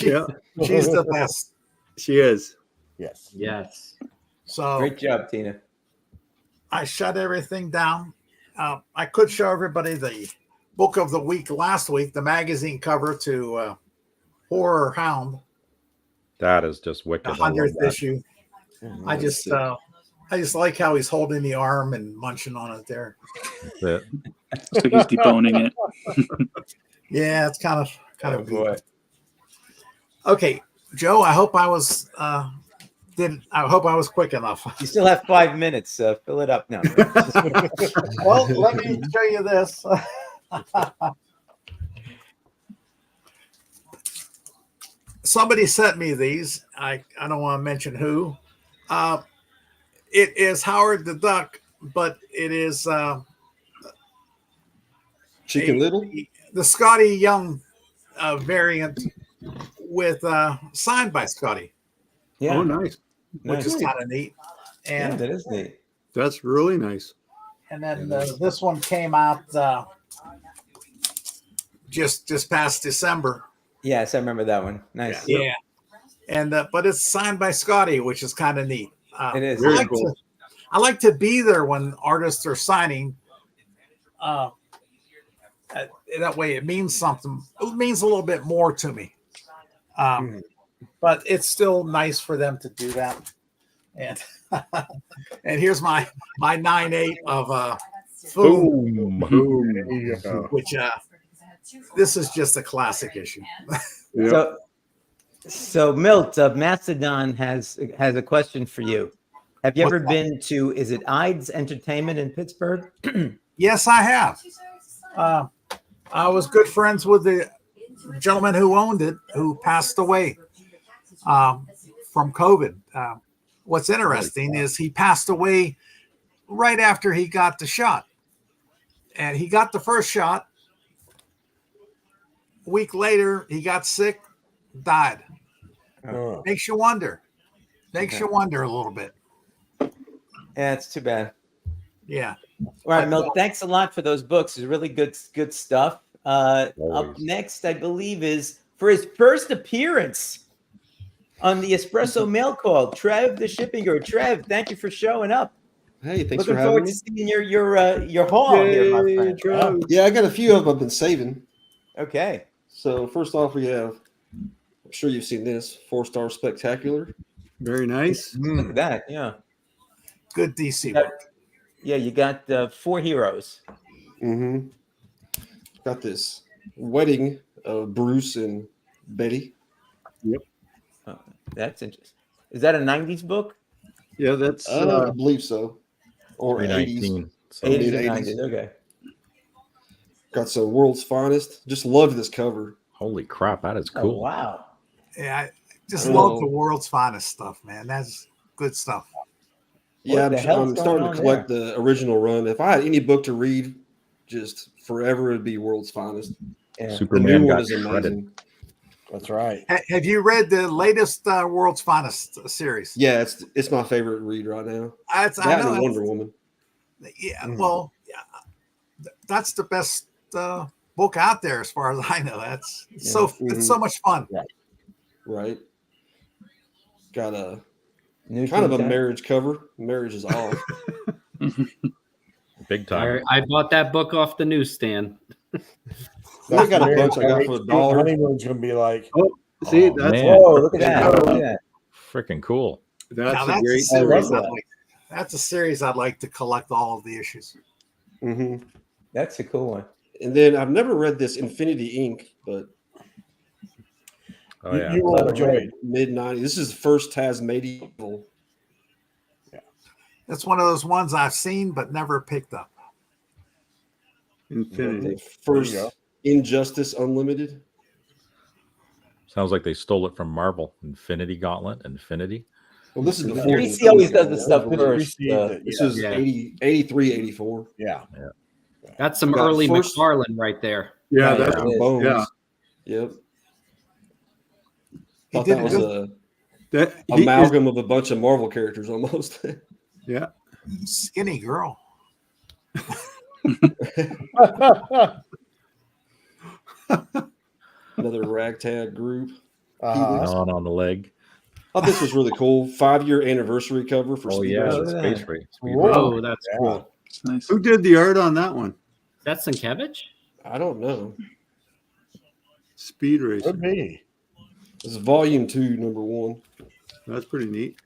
Yeah, She's the best. she is. Yes. Yes. So Great job, Tina. I shut everything down. I could show everybody the book of the week last week, the magazine cover to Horror Hound, That is just wicked. the I love 100th that. issue. I just like how he's holding the arm and munching on it there. That- So he's deboning it. Yeah, it's kind of Oh, boy. neat. Okay, Joe. I hope I was quick enough. You still have 5 minutes. Fill it up now. Well, let me show you this. Somebody sent me these. I don't want to mention who. It is Howard the Duck, but it is Chicken Little. the Scotty Young variant with signed by Scotty, Yeah, Oh, nice. which is nice. kind of neat. Yeah, And that is neat. That's really nice. and then this one came out just past December. Yes, I remember that one. Nice. Yeah. And but it's signed by Scotty, which is kind of neat. It is. Very I like cool. I like to be there when artists are signing. That way, it means something. It means a little bit more to me. But it's still nice for them to do that. And and here's my 9/8 of Food, Boom. There you go. which this is just a classic issue. Yep. So Milt of Mastodon has a question for you. Have you ever What's that? been to, is it Ides Entertainment in Pittsburgh? Yes, I have. I was good friends with the gentleman who owned it, who passed away from COVID. What's interesting is he passed away right after he got the shot. And he got the first shot. A week later, he got sick, died. Oh. Makes you wonder. Makes you wonder a little bit. Yeah, it's too bad. Yeah. All right, Milt, thanks a lot for those books. It's really good stuff. Up Always. next, I believe, is for his first appearance on the Espresso Mail Call, Trev, the shipping girl. Trev, thank you for showing up. Hey, thanks Looking for forward having to me. seeing your haul here, my Yay, friend. Trev. Yeah, I got a few of them I've been saving. Okay. So first off, we have, I'm sure you've seen this, 4-star spectacular. Very nice. Look at that. Yeah. Good DC Yeah. book. Yeah, you got 4 heroes. Mm-hmm. Got this wedding of Bruce and Betty. Oh, that's interesting. Is that a 90s book? Yeah, that's I believe so. Or 80s. 319. So 80s or mid-eighties. 90s. Okay. Got some World's Finest. Just love this cover. holy crap, that is Oh, cool. wow. Yeah, I just Oh. love the world's finest stuff, man. That's good stuff. Yeah, the hell's I'm going starting on to collect the original run. If I had any book to read, just forever, it'd be World's Finest. Yeah. The Superman new one got is shredded. amazing. That's right. Have you read the latest World's Finest series? Yeah, it's my favorite read right now. I That know. and Wonder Woman. Yeah, well, yeah, that's the best book out there as far as I know. That's it's so much fun. Right. Got a New kind of a Teen Titans? marriage cover. Marriage is off. Big time. I bought that book off the newsstand. I got a bunch I got for $1. Honeymoon's gonna be like, see, Oh, that's man. Whoa, look at that. Look at that. Freaking cool. Now, that's a that's great a series series. that's a series I'd like to collect all of the issues. hmm That's a cool one. And then I've never read this Infinity Inc., but Oh yeah. you will enjoy it. mid-90s. This is the first Tasmanian. It's one of those ones I've seen but never picked up. Infinity. First First Injustice Unlimited. Sounds like they stole it from Marvel. Infinity Gauntlet, Infinity. Well, this is Yeah. before DC always does the stuff We first. received it, This yeah. is Yeah. 83, 84. Yeah. That's some Got early first- McFarlane right there. Yeah, Right, that's it is. Bones. yeah. Yep. He Thought did that a was good That he is, amalgam of a bunch of Marvel characters almost. yeah. skinny girl. Another ragtag group. Gnawing on the leg. I thought this was really cool. 5-year anniversary cover for Oh Speed yeah, Racer. the Look at space that. race. Speed Whoa. race. Oh, that's Yeah. cool. It's nice. Who did the art on that one? That's Sienkiewicz? I don't know. Speed Racer. Could be. This is volume 2, number 1. That's pretty neat.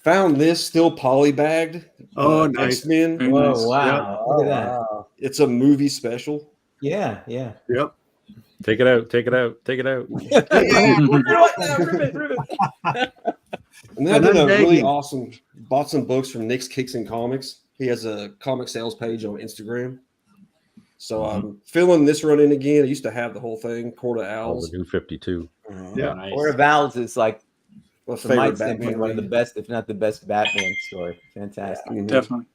Found this still polybagged. Oh, nice. X-Men. Very Whoa, nice. wow. Look at that. Wow. It's a movie special. Yeah, yeah. Yep. Take it out. Take it out. Take it out. And then I And did I'm a really begging. awesome. Bought some books from Nick's Kicks and Comics. He has a comic sales page on Instagram. So I'm filling this run in again. I used to have the whole thing, Court of Oh, Owls. the new 52. Yeah. Nice. Court of Owls is like, My from my favorite standpoint, Batman. one of the best, if not the best Batman story. Fantastic. Mhm. Definitely.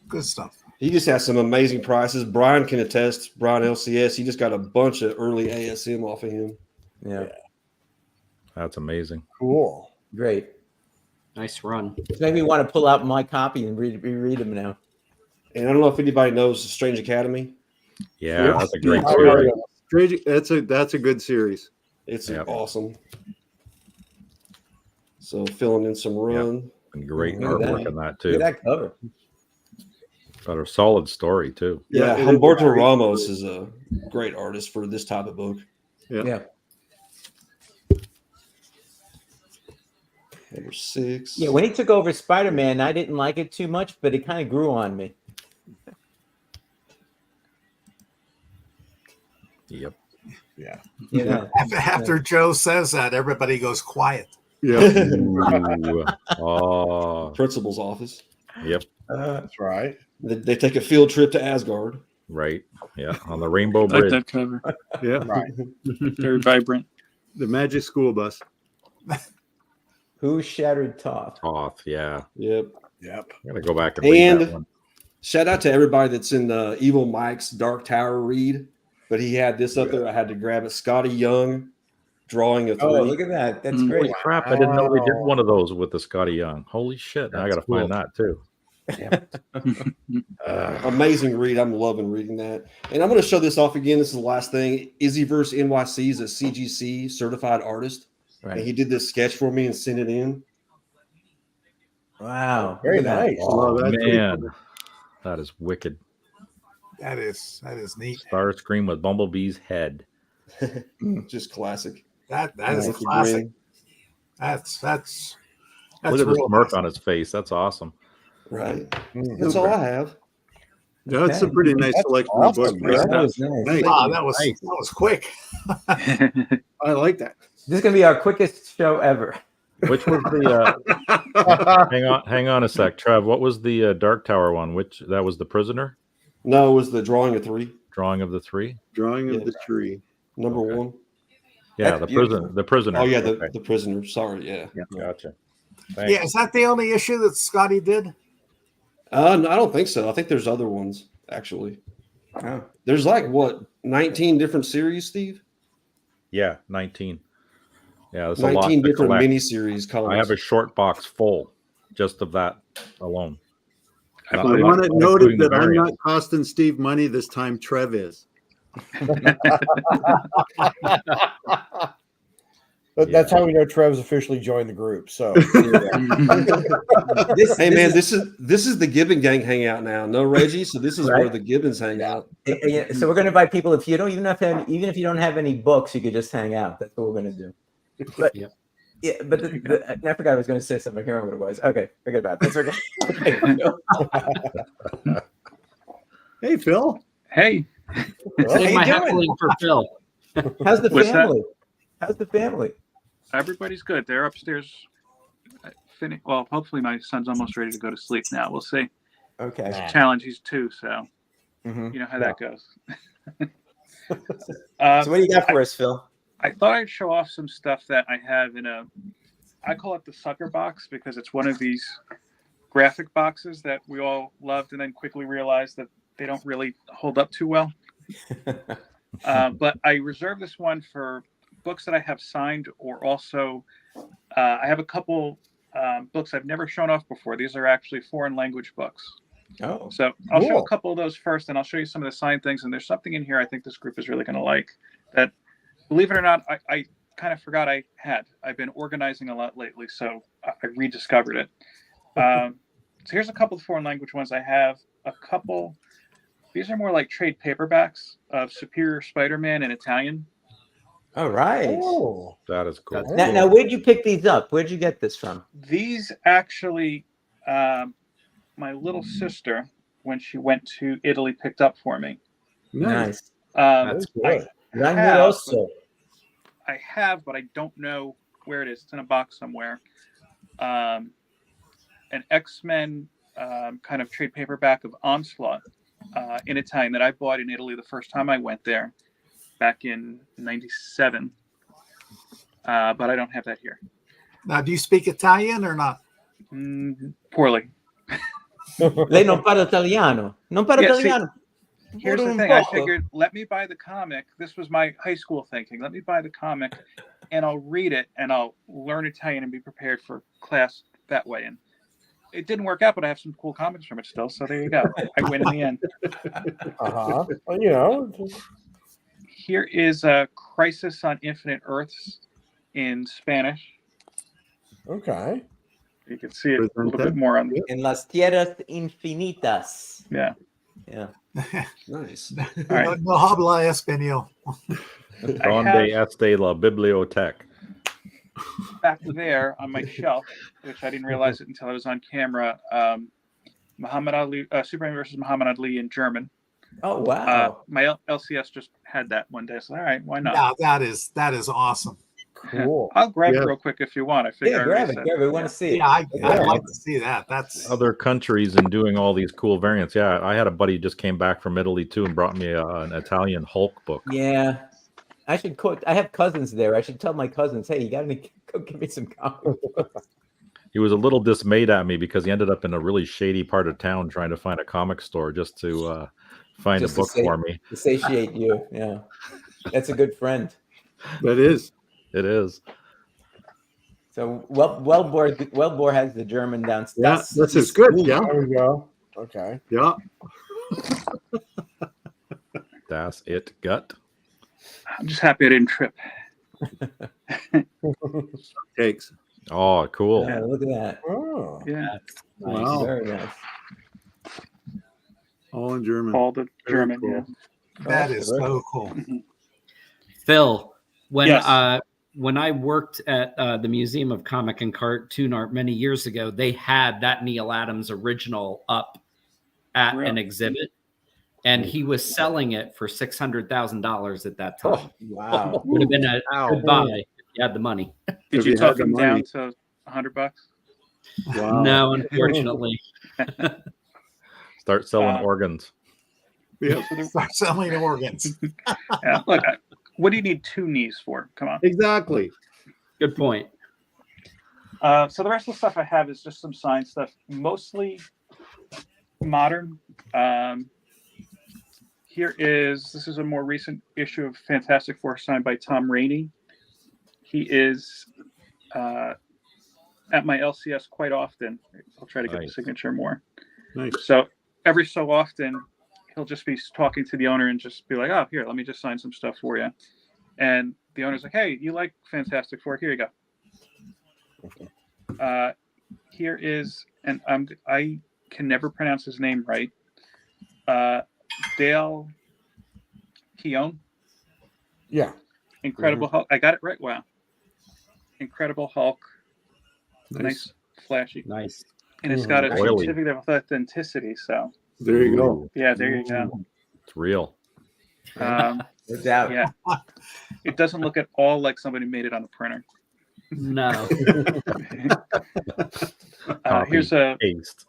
Good stuff. He just has some amazing prices. Brian can attest. Brian LCS. He just got a bunch of early ASM off of him. Yeah, That's amazing. Cool. great. Nice run. It's made me want to pull out my copy and reread them now. And I don't know if anybody knows the Strange Academy. Yeah, Yeah. that's a great Yeah. series. Strange, that's a good series. It's Yep. awesome. So filling in some run. And great Look at artwork that. in that Look too. at that cover. But a solid story too. Yeah, it is Humberto great. Ramos is a great artist for this type of book. Yeah. Number 6. Yeah, when he took over Spider-Man, I didn't like it too much, but it kind of grew on me. Yep. Yeah. Yeah. After Joe says that, everybody goes quiet. Yeah. Ooh. Oh, Principal's office. yep. That's right. They take a field trip to Asgard. Right. Yeah. On the Rainbow I like Bridge. that cover. Yeah. Right. Very vibrant. The Magic School Bus. Who shattered Toth? Toth. Yeah. Yep. Yep. I gotta go back and read that And one. shout out to everybody that's in the Evil Mike's Dark Tower read. But he had this up there. I had to grab it. Scotty Young drawing a 3. Oh, look at that. That's Mm. great. Holy crap! I didn't know they did one of those with the Scotty Young. Holy shit! Now I That's gotta find that too. Amazing read. I'm loving reading that. And I'm going to show this off again. This is the last thing. Izzyverse NYC is a CGC certified artist. And Right. he did this sketch for me and sent it in. Wow. Very Look at that. nice. Oh that's pretty man, that is wicked. That is neat. Starscream with Bumblebee's head. Just classic. That is a With the classic. grin. That's Look at the real smirk nice. on his face. That's awesome. Right. Mm. That's all I have. That's a pretty nice That's selection awesome, of books. man. That was nice. Nice. Wow, that was quick. I like that. This is going to be our quickest show ever. Which was the? Hang on a sec, Trev. What was the Dark Tower one? Which that was the prisoner No, it was the drawing of 3. drawing of the 3. Drawing Yeah. of the tree. Number Okay. 1. Yeah, That's the beautiful. prisoner. The prisoner. Oh, yeah, Okay. the prisoner. Sorry, yeah. Gotcha. Thanks. Yeah, is that the only issue that Scotty did? No, I don't think so. I think there's other ones, actually. Oh. There's like, what, 19 different series, Steve? Yeah, 19. Yeah, that's a lot 19 to different collect. miniseries colors. I have a short box full just of that alone. I I believe want it not noted including the that I'm not variants. costing Steve money this time. Trev is. But that's how we know Trev's officially joined the group. So Hey man, this is the Gibbon gang hangout now. No Reggie, so this is where Right. the Gibbons hang out. Yeah, so we're going to invite people. If you don't even have any, even if you don't have any books, you could just hang out. That's what we're going to do. But Yep. yeah, but I forgot I was going to say something. I can't remember what it was. Okay, forget about it. That's okay. Hey, Phil. Hey, Save my you doing? halfling for Phil. How's the What's that? family? How's the family? everybody's good. They're upstairs. Well, hopefully my son's almost ready to go to sleep now. We'll see. Okay. challenge. He's 2, so Mhm. you know how that goes. So what do you got for us, Phil? I thought I'd show off some stuff that I have I call it the sucker box because it's one of these graphic boxes that we all loved and then quickly realized that they don't really hold up too well. But I reserved this one for books that I have signed, or also I have a couple books I've never shown off before. These are actually foreign language books. Oh, so I'll show a couple of those first, and I'll show you some of the signed things. And there's something in here I think this group is really going to like that, believe it or not, I kind of forgot I had. I've been organizing a lot lately, so I rediscovered it. So here's a couple of foreign language ones. I have a couple. These are more like trade paperbacks of Superior Spider-Man in Italian. all right. Oh, That is cool. Now, where'd you pick these up? Where'd you get this from? These actually, my little sister, when she went to Italy, picked up for me. Nice. That's good. I have, but I don't know where it is. It's in a box somewhere. An X-Men kind of trade paperback of Onslaught in Italian that I bought in Italy the first time I went there back in '97. But I don't have that here. Now, do you speak Italian or not? Poorly. Lei non parla italiano. Non parla italiano. Here's the thing. I figured, let me buy the comic. This was my high school thinking. Let me buy the comic, and I'll read it, and I'll learn Italian and be prepared for class that way. And it didn't work out, but I have some cool comics from it still. So there you go. I win in the end. Well, you know. Here is a Crisis on Infinite Earths in Spanish. Okay. You can see it a little bit more on the. En las tierras infinitas. Yeah. Yeah. Nice. All right. No habla español. Donde este la biblioteca? Back there on my shelf, which I didn't realize it until I was on camera. Muhammad Ali, Superman versus Muhammad Ali in German. Oh wow! My LCS just had that one day. So all right, why not? Yeah, that is awesome. Cool. I'll grab it real quick if you want. I figure grab it. We want to see it. Yeah, I'd like to see that. That's Other countries and doing all these cool variants. Yeah, I had a buddy just came back from Italy too and brought me an Italian Hulk book. Yeah, I should quote. I have cousins there. I should tell my cousins, hey, you got to go give me some comic books. He was a little dismayed at me because he ended up in a really shady part of town trying to find a comic store just to find a book for me. To satiate you. Yeah, that's a good friend. That is. It is. So Wellbore has the German downstairs. Yeah, this is good. Yeah. There we go. Okay. Yeah. Das it gut. I'm just happy I didn't trip. Cakes. Oh, cool. Yeah, look at that. Oh. Yeah. Wow. Very nice. All in German. All the Very German. cool. Yeah. that is so cool. Phil, when Yes. When I worked at the Museum of Comic and Cartoon Art many years ago, they had that Neil Adams original up at an exhibit, and he was selling it for $600,000 at that time. Oh, wow. Would have been a good buy if you had the money. Did you talk him down to $100? Wow. No, unfortunately. Start selling organs. Yeah. Start selling organs. Yeah. Look, what do you need 2 knees for? Come on. Exactly. Good point. So the rest of the stuff I have is just some signed stuff, mostly modern. This is a more recent issue of Fantastic Four signed by Tom Rainey. He is at my LCS quite often. I'll try to get the signature more. Nice. So every so often, he'll just be talking to the owner and just be like, oh, here, let me just sign some stuff for you. And the owner's like, hey, you like Fantastic Four? Here you go. Here is, and I can never pronounce his name right. Dale Keown. Yeah. Incredible Hulk. I got it right. Wow. Incredible Hulk. Nice flashy. Nice. And it's got a Oily. certificate of authenticity. So There you go. yeah, there you go. It's real. No doubt. Yeah. It doesn't look at all like somebody made it on the printer. No. Here's a Paste.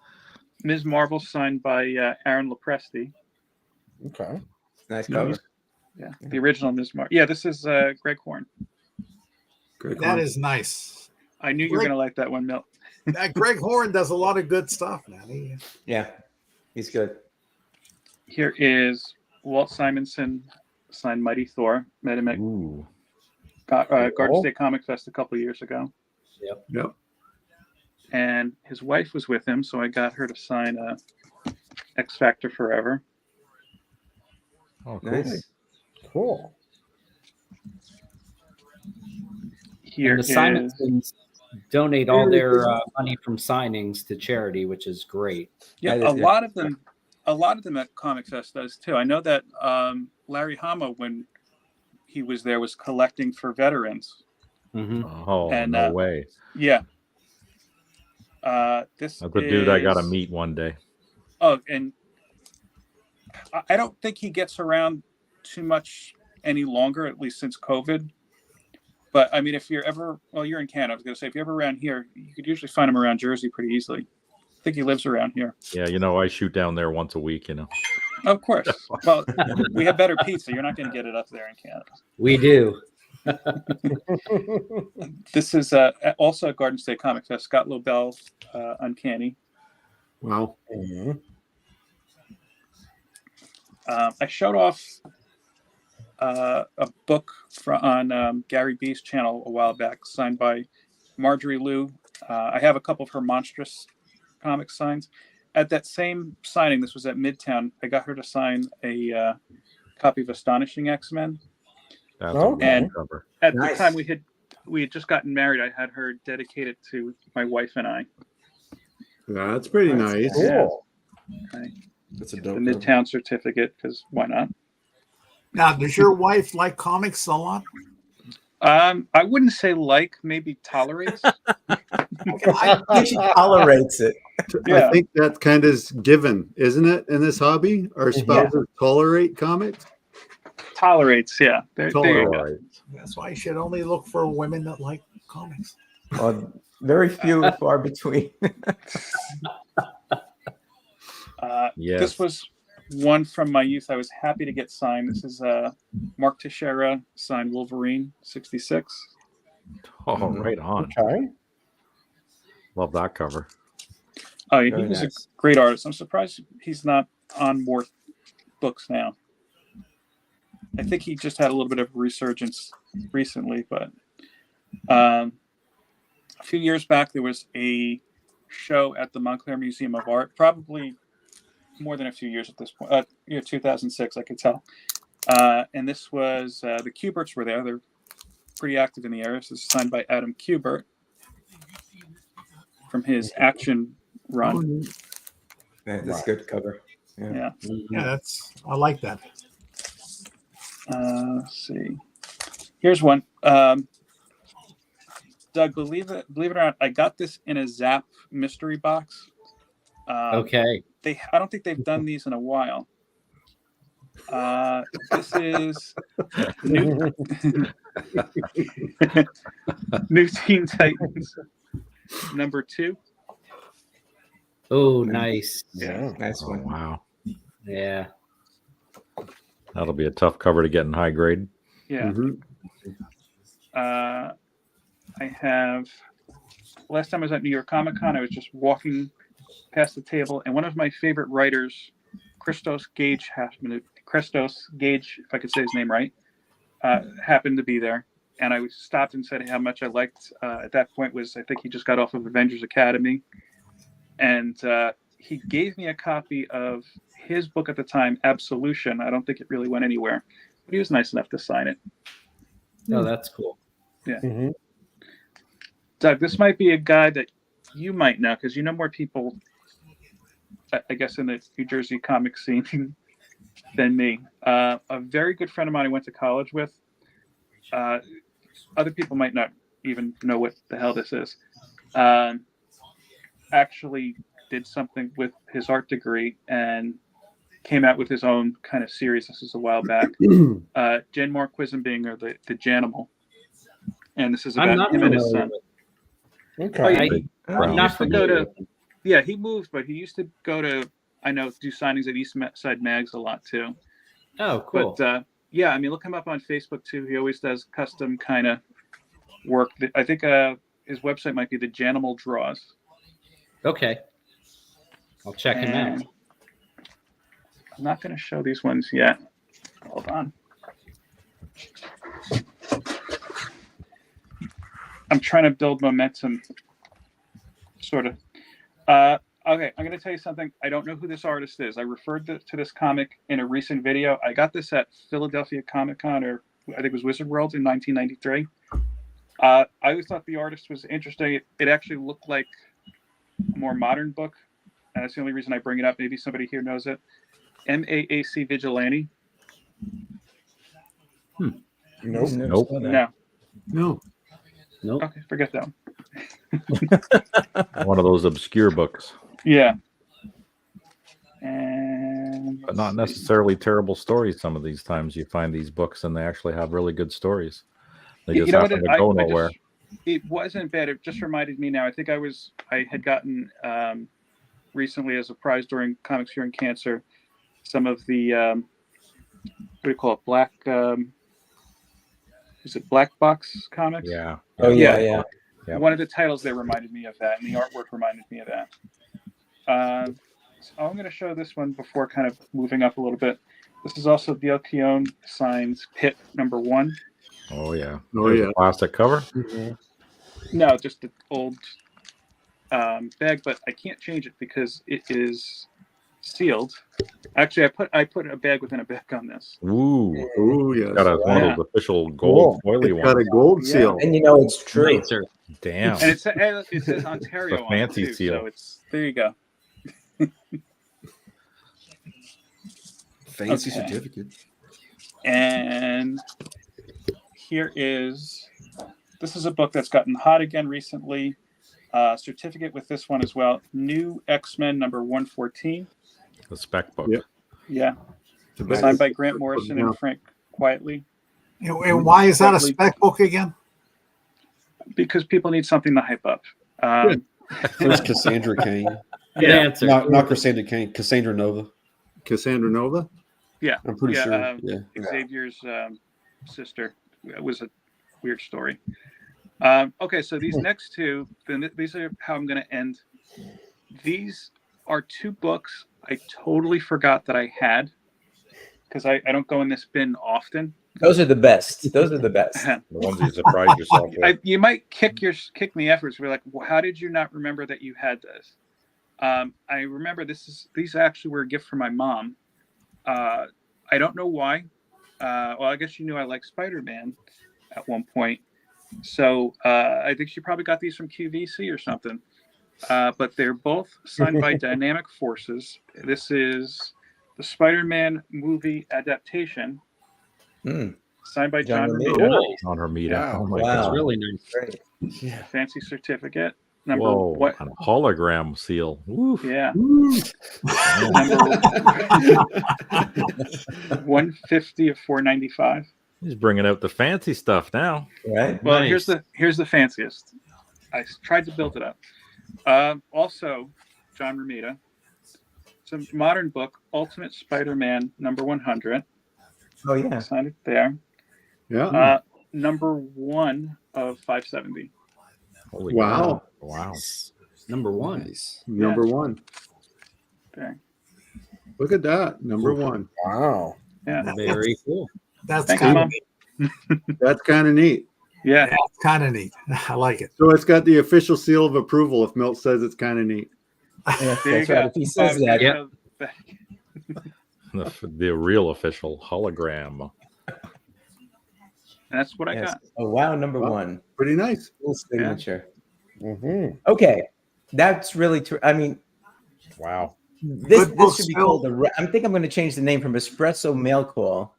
Ms. Marvel signed by Aaron Lopresti. Okay. Nice cover. Yeah, the original Ms. Marvel. Yeah, this is Greg Horn. That is nice. I knew you were going to like that one, Milt. Greg Horn does a lot of good stuff, man. Yeah, he's good. Here is Walt Simonson signed Mighty Thor. Met him at Garden State Comic Fest a couple years ago. Yep. And his wife was with him, so I got her to sign X Factor Forever. Oh, cool. Nice. Cool. Here and the Simonsons donate all their money from signings to charity, which is great. Yeah, a lot of them at Comic Fest does too. I know that Larry Hama, when he was there, was collecting for veterans. Mm-hmm. Oh, and, no way. Yeah. That's a dude I got to meet one day. Oh, and I don't think he gets around too much any longer, at least since COVID. But I mean, if you're ever, well, you're in Canada. I was going to say, if you're ever around here, you could usually find him around Jersey pretty easily. I think he lives around here. Yeah, I shoot down there once a week, Of course. Well, we have better pizza. You're not going to get it up there in Canada. We do. This is also at Garden State Comic Fest. Scott Lobel, Uncanny. Wow. Mm-hmm. I showed off a book on Gary B's channel a while back, signed by Marjorie Liu. I have a couple of her Monstrous comic signs. At that same signing, this was at Midtown, I got her to sign a copy of Astonishing X-Men. That's and cover. At the time we had just gotten married, I had her dedicate it to my wife and I. That's pretty nice. Cool. Right. That's a The dope Midtown certificate, because why not? Now, does your wife like comics a lot? I wouldn't say maybe tolerates. I think she tolerates it. I think that kind of is given, isn't it, in this hobby? Our spouses tolerate comics? Tolerates, yeah. There you go. That's why you should only look for women that like comics. Well, very few and far between. Yes. This was one from my youth. I was happy to get signed. This is Mark Teixeira signed Wolverine 66. Oh, right on. Okay. Love that cover. Oh, he was a great artist. I'm surprised he's not on more books now. I think he just had a little bit of a resurgence recently, but a few years back there was a show at the Montclair Museum of Art, probably more than a few years at this point, 2006, I could tell. And this was, the Kuberts were there. They're pretty active in the area. This is signed by Adam Kubert from his Action run. That's a good cover. Yeah. I like that. Let's see. Here's one. Doug, believe it or not, I got this in a Zap mystery box. Okay. I don't think they've done these in a while. This is New Teen Titans #2. Oh, nice. Yeah, nice one. Wow. Yeah. That'll be a tough cover to get in high grade. Yeah. I have. Last time I was at New York Comic Con, I was just walking past the table, and one of my favorite writers, Christos Gage, if I could say his name right, happened to be there. And I stopped and said how much I liked. At that point I think he just got off of Avengers Academy. And he gave me a copy of his book at the time, Absolution. I don't think it really went anywhere, but he was nice enough to sign it. Oh, that's cool. Yeah. Mm-hmm. Doug, this might be a guy that you might know because you know more people, I guess, in the New Jersey comic scene than me. A very good friend of mine I went to college with. Other people might not even know what the hell this is. Actually did something with his art degree and came out with his own kind of series. This is a while back. Jen Moore Quisenbinger, the Janimal. And this is about him and his son. Okay. You Yeah, he moved, but he used to go to, I know, do signings at East Side Mags a lot too. Oh, cool. But yeah, I mean, look him up on Facebook too. He always does custom kind of work. I think his website might be the Janimal Draws. Okay. I'll check him out. And I'm not going to show these ones yet. Hold on. I'm trying to build momentum, sort of. Okay, I'm going to tell you something. I don't know who this artist is. I referred to this comic in a recent video. I got this at Philadelphia Comic Con, or I think it was Wizard World in 1993. I always thought the artist was interesting. It actually looked like a more modern book. And that's the only reason I bring it up. Maybe somebody here knows it. MAAC Vigilante. Nope. Nope. No. Nope. Okay, forget that one. One of those obscure books. Yeah. And But not necessarily terrible stories. Some of these times you find these books and they actually have really good stories. They just happen to go nowhere. It wasn't bad. It just reminded me now. I think I had gotten recently as a prize during Comics Curing Cancer some of the what do you call it? Black is it Black Box comics? Yeah. Oh yeah. Yep. One of the titles there reminded me of that, and the artwork reminded me of that. So I'm going to show this one before kind of moving up a little bit. This is also Dale Keown signs Pit #1. Oh yeah. Oh, There's yeah. a plastic cover. No, just the old bag, but I can't change it because it is sealed. Actually, I put a bag within a bag on this. Ooh. Oh yes. Got one of those official gold foily It's got a ones. gold Yeah. seal. And you know it's true. Nicer. Damn. And it says Ontario on fancy it too, seal. so it's there. You go. Fancy Okay. certificate. And this is a book that's gotten hot again recently. Certificate with this one as well. New X-Men #114. The spec book. Yep. Yeah. Nice. Signed by Grant Morrison and Frank Quietly. And why is that a spec book again? Because people need something to hype up. There's Cassandra Cain. Good answer. Not Cassandra Cain. Cassandra Nova. Cassandra Nova. Yeah. I'm pretty sure. Yeah. Xavier's sister. It was a weird story. Okay, so these next two, these are how I'm going to end. These are two books I totally forgot that I had because I don't go in this bin often. Those are the best. Those are the best. The ones you surprise yourself with. You might kick me afterwards. Be like, well, how did you not remember that you had this? I remember these actually were a gift from my mom. I don't know why. Well, I guess she knew I liked Spider-Man at one point. So I think she probably got these from QVC or something. But they're both signed by Dynamic Forces. This is the Spider-Man movie adaptation. Signed by John Romita. On Hermita. Wow. Oh my Wow. That's God. really nice. Great. Yeah. Fancy certificate. Whoa. What? A hologram seal. Woof. Yeah. Damn. Number 150 of 495. He's bringing out the fancy stuff now. Right? Well, Nice. here's the fanciest. I tried to build it up. Also, John Romita. It's a modern book, Ultimate Spider-Man #100. Oh yeah. Signed it there. Yeah. #1 of 570. Holy Wow. cow. Wow. #1. Nice. Number one. There. Look at that. Number one. Wow. Yeah. Very cool. That's Thanks, kind Mom. of That's kind of neat. Yeah. that's kind of neat. I like it. So it's got the official seal of approval if Milt says it's kind of neat. Yeah, There you that's right. go. If he says that, Yeah. The real official hologram. That's what I yes. got. Oh wow, number Wow. one. Pretty nice. Cool signature. Mm-hmm. Okay. That's really true. I mean, Wow. this book, should be Phil. called I think I'm going to change the name from Espresso Mail Call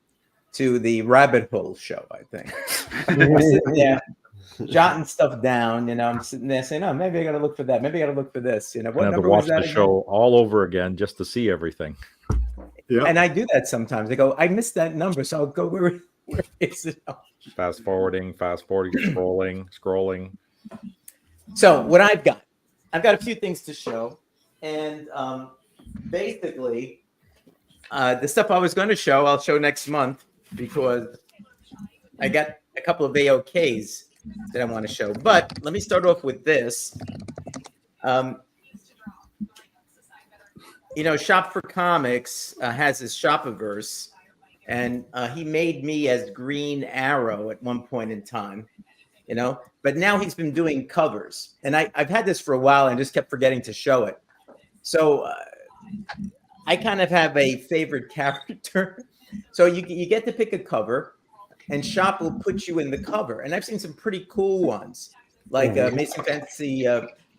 to the Rabbit Hole Show, I think. I'm sitting there jotting stuff down, I'm sitting there saying, oh, maybe I got to look for that. Maybe I got to look for this. What I have to number watch was that the again? show all over again just to see everything. Yeah. And I do that sometimes. I go, I missed that number, so I'll go, where is it? Fast forwarding, scrolling. So what I've got a few things to show. And basically, the stuff I was going to show, I'll show next month because I got a couple of AOKs that I want to show. But let me start off with this. Shop for Comics has his Shopaverse, and he made me as Green Arrow at one point in time, but now he's been doing covers, and I've had this for a while and just kept forgetting to show it. So I kind of have a favorite character. So you get to pick a cover, and Shop will put you in the cover. And I've seen some pretty cool ones, like Amazing Fantasy.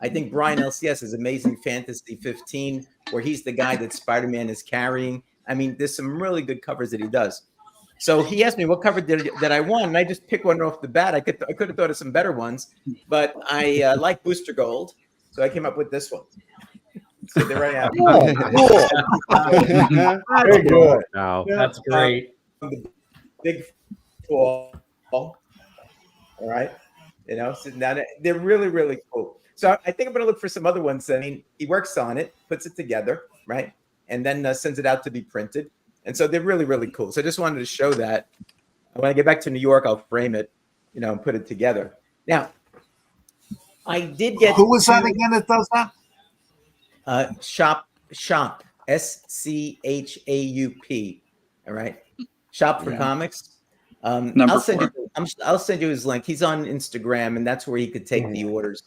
I think Brian LCS is Amazing Fantasy 15, where he's the guy that Spider-Man is carrying. I mean, there's some really good covers that he does. So he asked me what cover that I want, and I just picked one off the bat. I could have thought of some better ones, but I like Booster Gold, so I came up with this one. So there I am. Very good. Wow. That's great. Big fall. All right. So now they're really, really cool. So I think I'm going to look for some other ones. I mean, he works on it, puts it together, right? And then sends it out to be printed. And so they're really, really cool. So I just wanted to show that. When I get back to New York, I'll frame it, and put it together. Now, I did get. Who was that again that does that? Shop, SCHAUP. All right. Shop for Comics. I'll send you his link. He's on Instagram, and that's where he could take the orders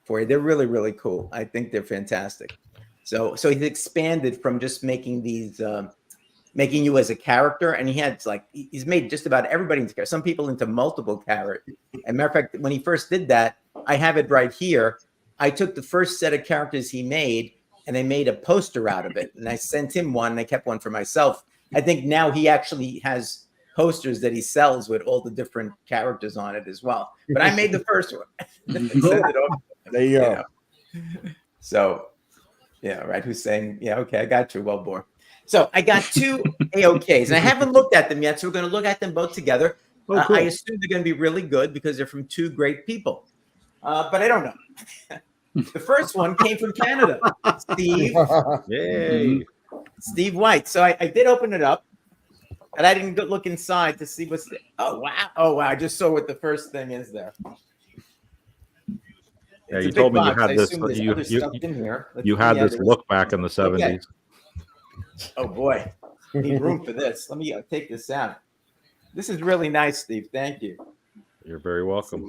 for you. They're really, really cool. I think they're fantastic. So he's expanded from just making these, making you as a character, and he's made just about everybody into character. Some people into multiple characters. As a matter of fact, when he first did that, I have it right here. I took the first set of characters he made, and I made a poster out of it, and I sent him one, and I kept one for myself. I think now he actually has posters that he sells with all the different characters on it as well. But I made the first one. And sent it over. There you go. So, right. Who's saying, okay, I got you, well, Bor. So I got two AOKs, and I haven't looked at them yet, so we're going to look at them both together. Oh, cool. I assume they're going to be really good because they're from two great people. But I don't know. The first one came from Canada. Steve. Yay. Steve White. So I did open it up, and I didn't look inside to see what's there. Oh, wow. I just saw what the first thing is there. Yeah, It's you a told big me you box. had I this. assume there's other stuff in here. You had this look back in the 70s. Okay. Oh, boy. Need room for this. Let me take this out. This is really nice, Steve. Thank you. You're very welcome.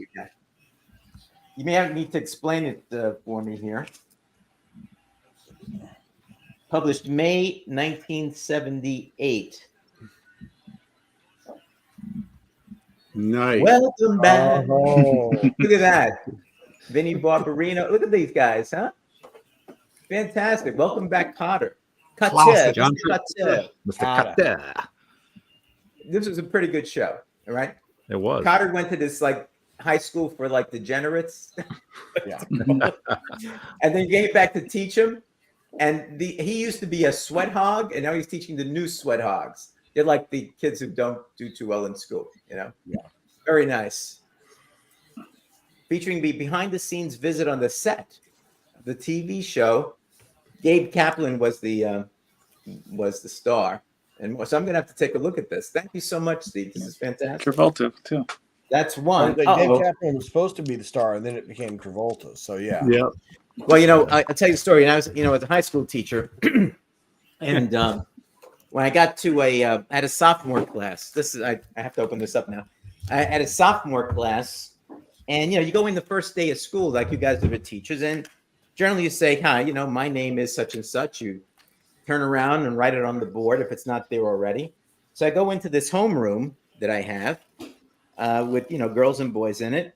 You may need to explain it for me here. Published May 1978. Nice. Welcome back. Oh. Look at that. Vinny Barbarino. Look at these guys, huh? Fantastic. Welcome back, Cotter. Classic. John Cotter. Mr. Cutter. This was a pretty good show, all right? It was. Cotter went to this high school for degenerates. Yeah. And then he came back to teach him. And he used to be a sweat hog, and now he's teaching the new sweat hogs. They're like the kids who don't do too well in school, Yeah. Very nice. Featuring the behind-the-scenes visit on the set of the TV show. Gabe Kaplan was the star. And so I'm going to have to take a look at this. Thank you so much, Steve. This is fantastic. Travolta, too. That's one. Dave Kaplan was supposed to be the star, and then it became Travolta. So, yeah. Yeah. Well, I'll tell you a story. And I was, as a high school teacher, and when I got to I had a sophomore class. I have to open this up now. I had a sophomore class, and you go in the first day of school, like you guys are the teachers, and generally you say, "Hi, my name is such and such." You turn around and write it on the board if it's not there already. So I go into this homeroom that I have with girls and boys in it.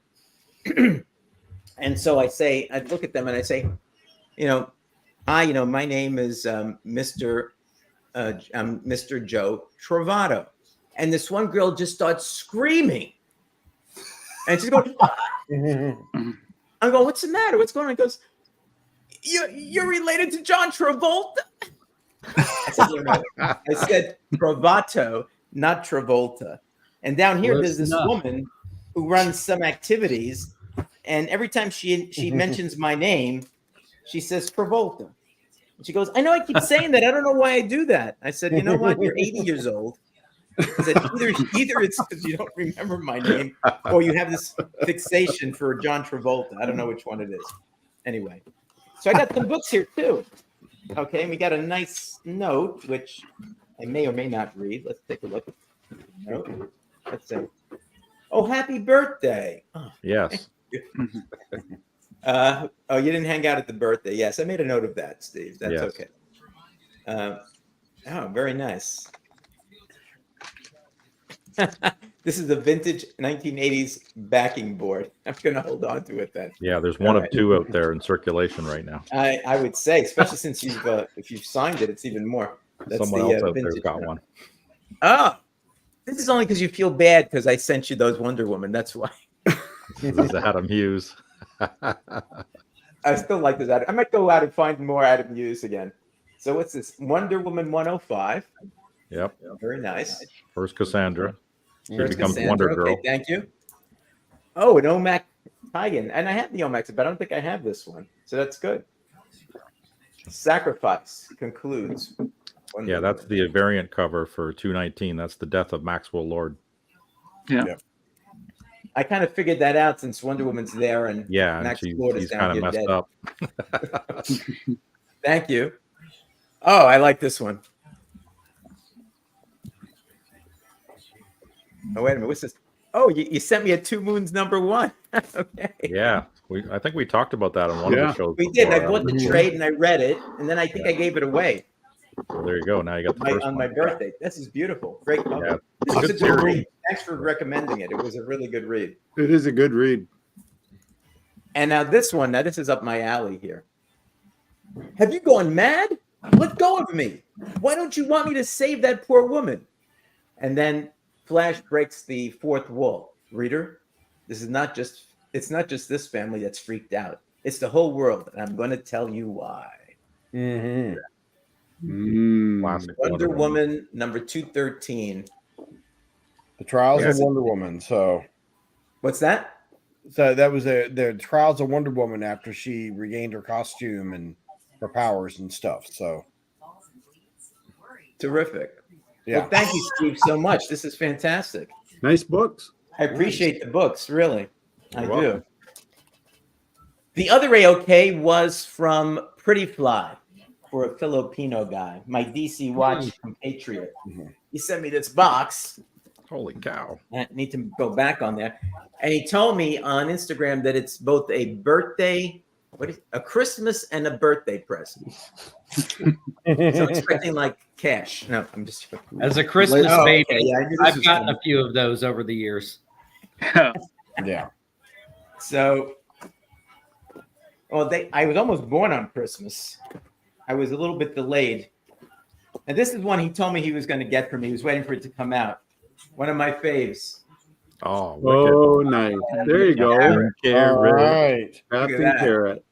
And so I look at them and I say, hi, my name is Mr. Joe Travato. And this one girl just starts screaming. And she's going, I'm going, what's the matter? What's going on? He goes, you're related to John Travolta? I said Travato, not Travolta. And down here, there's this woman who runs some activities. And every time she mentions my name, she says Travolta. And she goes, I know I keep saying that. I don't know why I do that. I said, you know what? You're 80 years old. I said, either it's because you don't remember my name or you have this fixation for John Travolta. I don't know which one it is. Anyway, so I got some books here too. Okay, and we got a nice note, which I may or may not read. Let's take a look. Note. Let's see. Oh, happy birthday. Oh, Yes. oh, you didn't hang out at the birthday. Yes, I made a note of that, Steve. That's Yes. okay. Oh, very nice. This is the vintage 1980s backing board. I'm going to hold on to it then. Yeah, there's one of two out there in circulation right now. I would say, especially since if you've signed it, it's even more. That's Someone else out there's got one. Oh, this is only because you feel bad because I sent you those Wonder Woman. That's why. This is Adam Hughes. I still like this. I might go out and find more Adam Hughes again. So what's this? Wonder Woman 105. Yep. Very nice. First Cassandra. She First becomes Cassandra. Wonder Girl. Okay, thank you. Oh, an OMAC tie-in. And I have the OMAC, but I don't think I have this one. So that's good. Sacrifice concludes. Yeah, that's the variant cover for 219. That's the death of Maxwell Lord. Yeah. Yep. I kind of figured that out since Wonder Woman's there and Yeah, and Max Lord is he's down kind of here messed dead. up. Thank you. Oh, I like this one. Oh, wait a minute. What's this? Oh, you sent me a Two Moons #1. Okay. Yeah, I think we talked about that on one of the shows. We did. I before. bought the trade and I read it, and then I think I gave it away Well, there you go. Now you got the first on one. my birthday. This is beautiful. Great cover. Yeah, This was good a good series. read. Thanks for recommending it. It was a really good read. It is a good read. And now this one, this is up my alley here. Have you gone mad? Let go of me. Why don't you want me to save that poor woman? And then Flash breaks the fourth wall. Reader, it's not just this family that's freaked out. It's the whole world, and I'm going to tell you why. Mm-hmm. Classic Wonder Woman #213. The Trials Yes. of Wonder Woman. So What's that? that was the Trials of Wonder Woman after she regained her costume and her powers and stuff. So Terrific. yeah. Well, thank you, Steve, so much. This is fantastic. Nice books. I appreciate the books, really. I You're do. welcome. The other AOK was from Pretty Fly for a Filipino guy, my DC Watch compatriot. He sent me this box. Holy cow. I need to go back on there. And he told me on Instagram that it's both a birthday, a Christmas and a birthday present. So I'm expecting like cash. No, I'm just joking. As a Christmas Oh, baby, okay. Yeah, I knew this I've was gotten coming. a few of those over the years. Yeah. So, well, I was almost born on Christmas. I was a little bit delayed. And this is one he told me he was going to get for me. He was waiting for it to come out. One of my faves. Oh, wicked. Oh, nice. There you go. All right. Captain that. Carrot.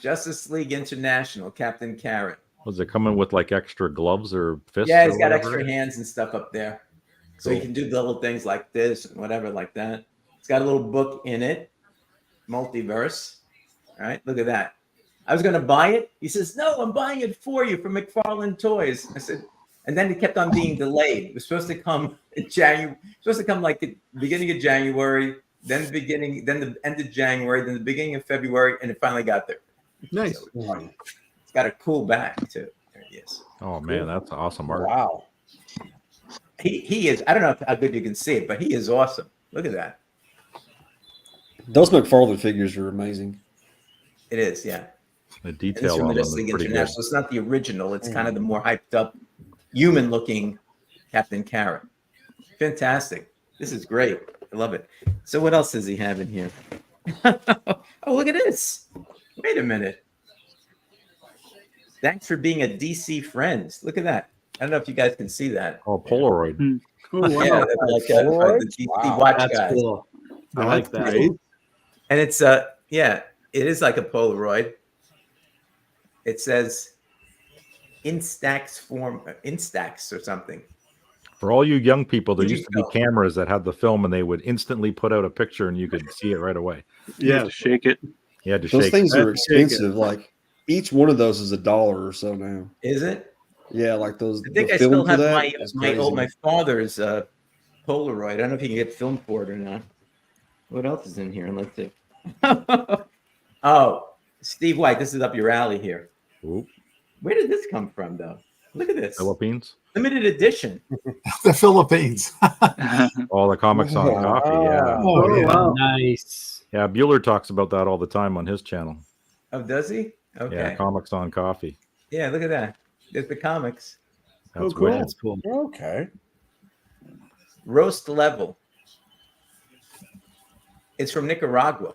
Justice League International, Captain Carrot. Was it coming with like extra gloves or fists? Yeah, or he's got whatever? extra hands and stuff up there. So Cool. you can do little things like this and whatever like that. It's got a little book in it, multiverse. All right, look at that. I was going to buy it. He says, no, I'm buying it for you from McFarlane Toys. I said, and then it kept on being delayed. It was supposed to come in January, supposed to come like the beginning of January, then the end of January, then the beginning of February, and it finally got there. Nice. So it's got a cool back too. There he is. Oh, man, that's awesome art. Wow. He is. I don't know how good you can see it, but he is awesome. Look at that. Those McFarlane figures are amazing. It is, yeah. The And it's detail from on the them is League pretty good. International. It's not the original. It's kind of the more hyped up, human-looking Captain Carrot. Fantastic. This is great. I love it. So what else does he have in here? Oh, look at this. Wait a minute. Thanks for being a DC friend. Look at that. I don't know if you guys can see that. Oh, Polaroid. Oh, wow. Yeah, that's like the DC Wow. Watch That's guys. cool. I like that. Great. And it's yeah, it is like a Polaroid. It says Instax or something. For all you young people, there Where'd you used to be go? cameras that had the film and they would instantly put out a picture and you could see it right away. You have Yeah. to shake it. You had to Those shake. things it. are expensive. Like Each one of those is $1 or so now. Is it? Yeah, like those. I think the I film still for have that is my crazy. father's Polaroid. I don't know if you can get film for it or not. What else is in here? Let's see. Oh, Steve White, this is up your alley here. Ooh, Where did this come from, though? Look at this. Philippines. Limited edition. The Philippines. All the comics on coffee. Yeah. Oh, yeah. wow. Nice. Yeah. Bueller talks about that all the time on his channel. Oh, does he? Okay. Yeah. Comics on coffee. Yeah, look at that. There's the comics. That's cool. wicked. That's cool. Okay. Roast level. It's from Nicaragua.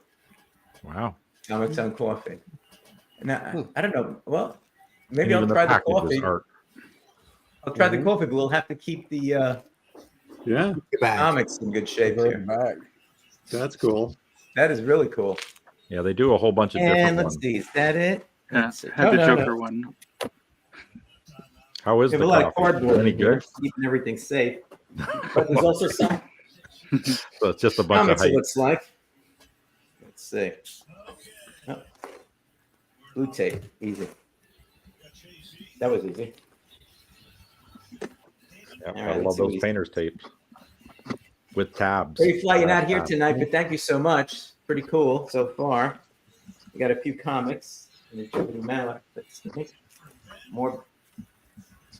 Wow. Comics on coffee. Now, I don't know. Well, maybe And I'll even try the package is coffee. art. I'll try the coffee, but we'll have to keep the Yeah, Back. comics in good shape Bring here. it back. that's cool. That is really cool. Yeah, they do a whole bunch of And different let's ones. see, is that it? Yeah, Let's see. had Oh, the no, Joker no. one. How is We the have a lot of coffee? cardboard. Any in here, good? keeping everything safe. But there's also some So it's just a bunch of comics. It hype. looks like. Let's see. Oh. Blue tape, easy. That was easy. Yeah, All right, I let's love see what those he's- painters tapes with tabs. Are you flying out here Tabs. tonight? But thank you so much. Pretty cool so far. We got a few comics in the Jupiter Mallet. Let's see. More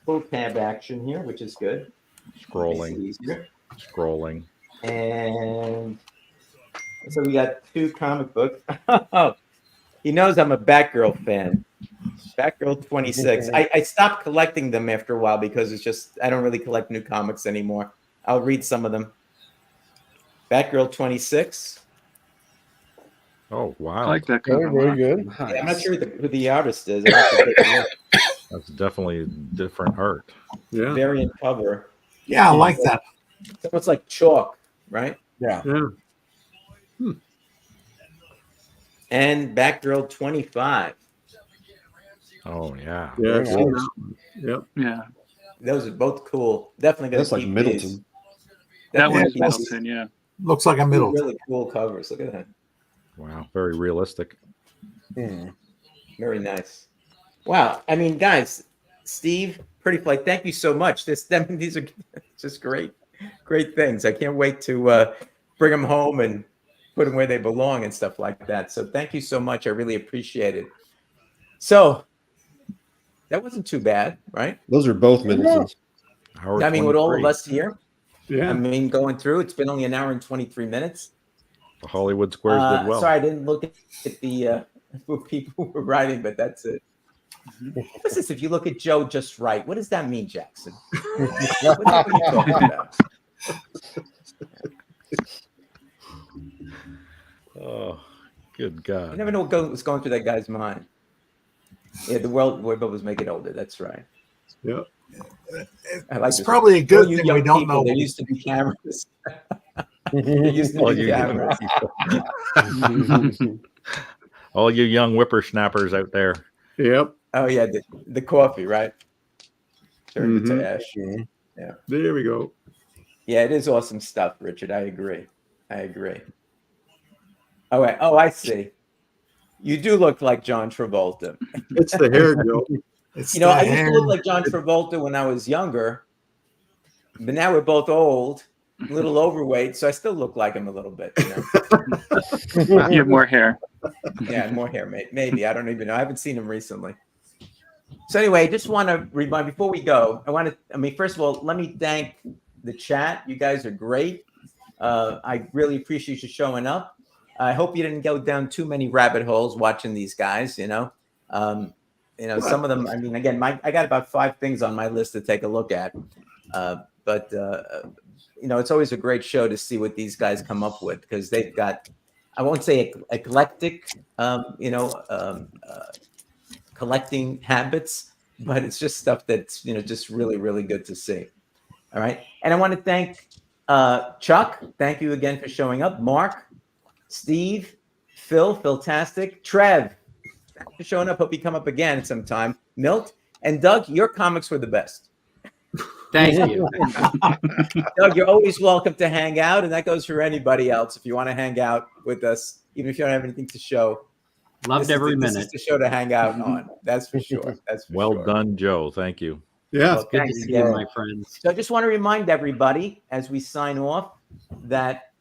full tab action here, which is good. Scrolling, Makes it easier. scrolling. And so we got 2 comic books. He knows I'm a Batgirl fan. Batgirl 26. I stopped collecting them after a while because it's just, I don't really collect new comics anymore. I'll read some of them. Batgirl 26. Oh I wow, like that Very, cover. a very lot. good. Yeah, I'm not sure who the artist is. I'll have to take a look. that's definitely different art. Yeah, Variant cover. Yeah, I like that. It's almost like chalk, right? Yeah. yeah. And Batgirl 25. Oh yeah, Yeah, Very I've seen nice. that one. Yep. Yeah, Those are both cool. Definitely going That's to like keep Middleton. these. that Definitely one's keep Middleton. Yeah, Looks like a these. middle. Really cool covers. Look at that. wow, very realistic. Hmm. Very nice. Wow. I mean, guys, Steve, Pretty Flight, thank you so much. These are just great things. I can't wait to bring them home and put them where they belong and stuff like that. So thank you so much. I really appreciate it. So that wasn't too bad, right? Those are both Middletons. Hour I mean, with all of 23. us here, Yeah. I mean, going through, it's been only an hour and 23 minutes. The Hollywood Squares did well. Sorry, I didn't look at the who people were writing, but that's it. What's this? If you look at Joe just right, what does that mean, Jackson? What are you talking about? Oh, good You God. never know what was going through that guy's mind. Yeah, the world was making older. That's right. Yep. I like It's this. probably a All good you thing young we don't people, know. There used to be cameras. There used to All be you cameras. All you young whippersnappers out there. Yep. Oh yeah, the coffee, right? Turned Mhm. into ash. There we go. Yeah, it is awesome stuff, Richard. I agree. Oh, wait. Oh, I see. You do look like John Travolta. It's the hair, Joe. It's You know, the I used hair. to look like John Travolta when I was younger, but now we're both old, a little overweight, so I still look like him a little bit. You know? you have more hair. Yeah, more hair, maybe. I don't even know. I haven't seen him recently. So anyway, I just want to remind, before we go, first of all, let me thank the chat. You guys are great. I really appreciate you showing up. I hope you didn't go down too many rabbit holes watching these guys, some of them, I mean, again, I got about 5 things on my list to take a look at. But it's always a great show to see what these guys come up with, because they've got, I won't say eclectic, collecting habits, but it's just stuff that's, just really, really good to see. All right. And I want to thank Chuck. Thank you again for showing up. Mark, Steve, Philtastic, Trev, thanks for showing up. Hope you come up again sometime. Milt and Doug, your comics were the best. Thank you. Doug, you're always welcome to hang out, and that goes for anybody else. If you want to hang out with us, even if you don't have anything to show, Loved every This minute. is the show to hang out on. That's for sure. That's for Well sure. done, Joe. Thank you. Yeah. Well, Good to thanks, see you, Joe. my friends. So I just want to remind everybody as we sign off that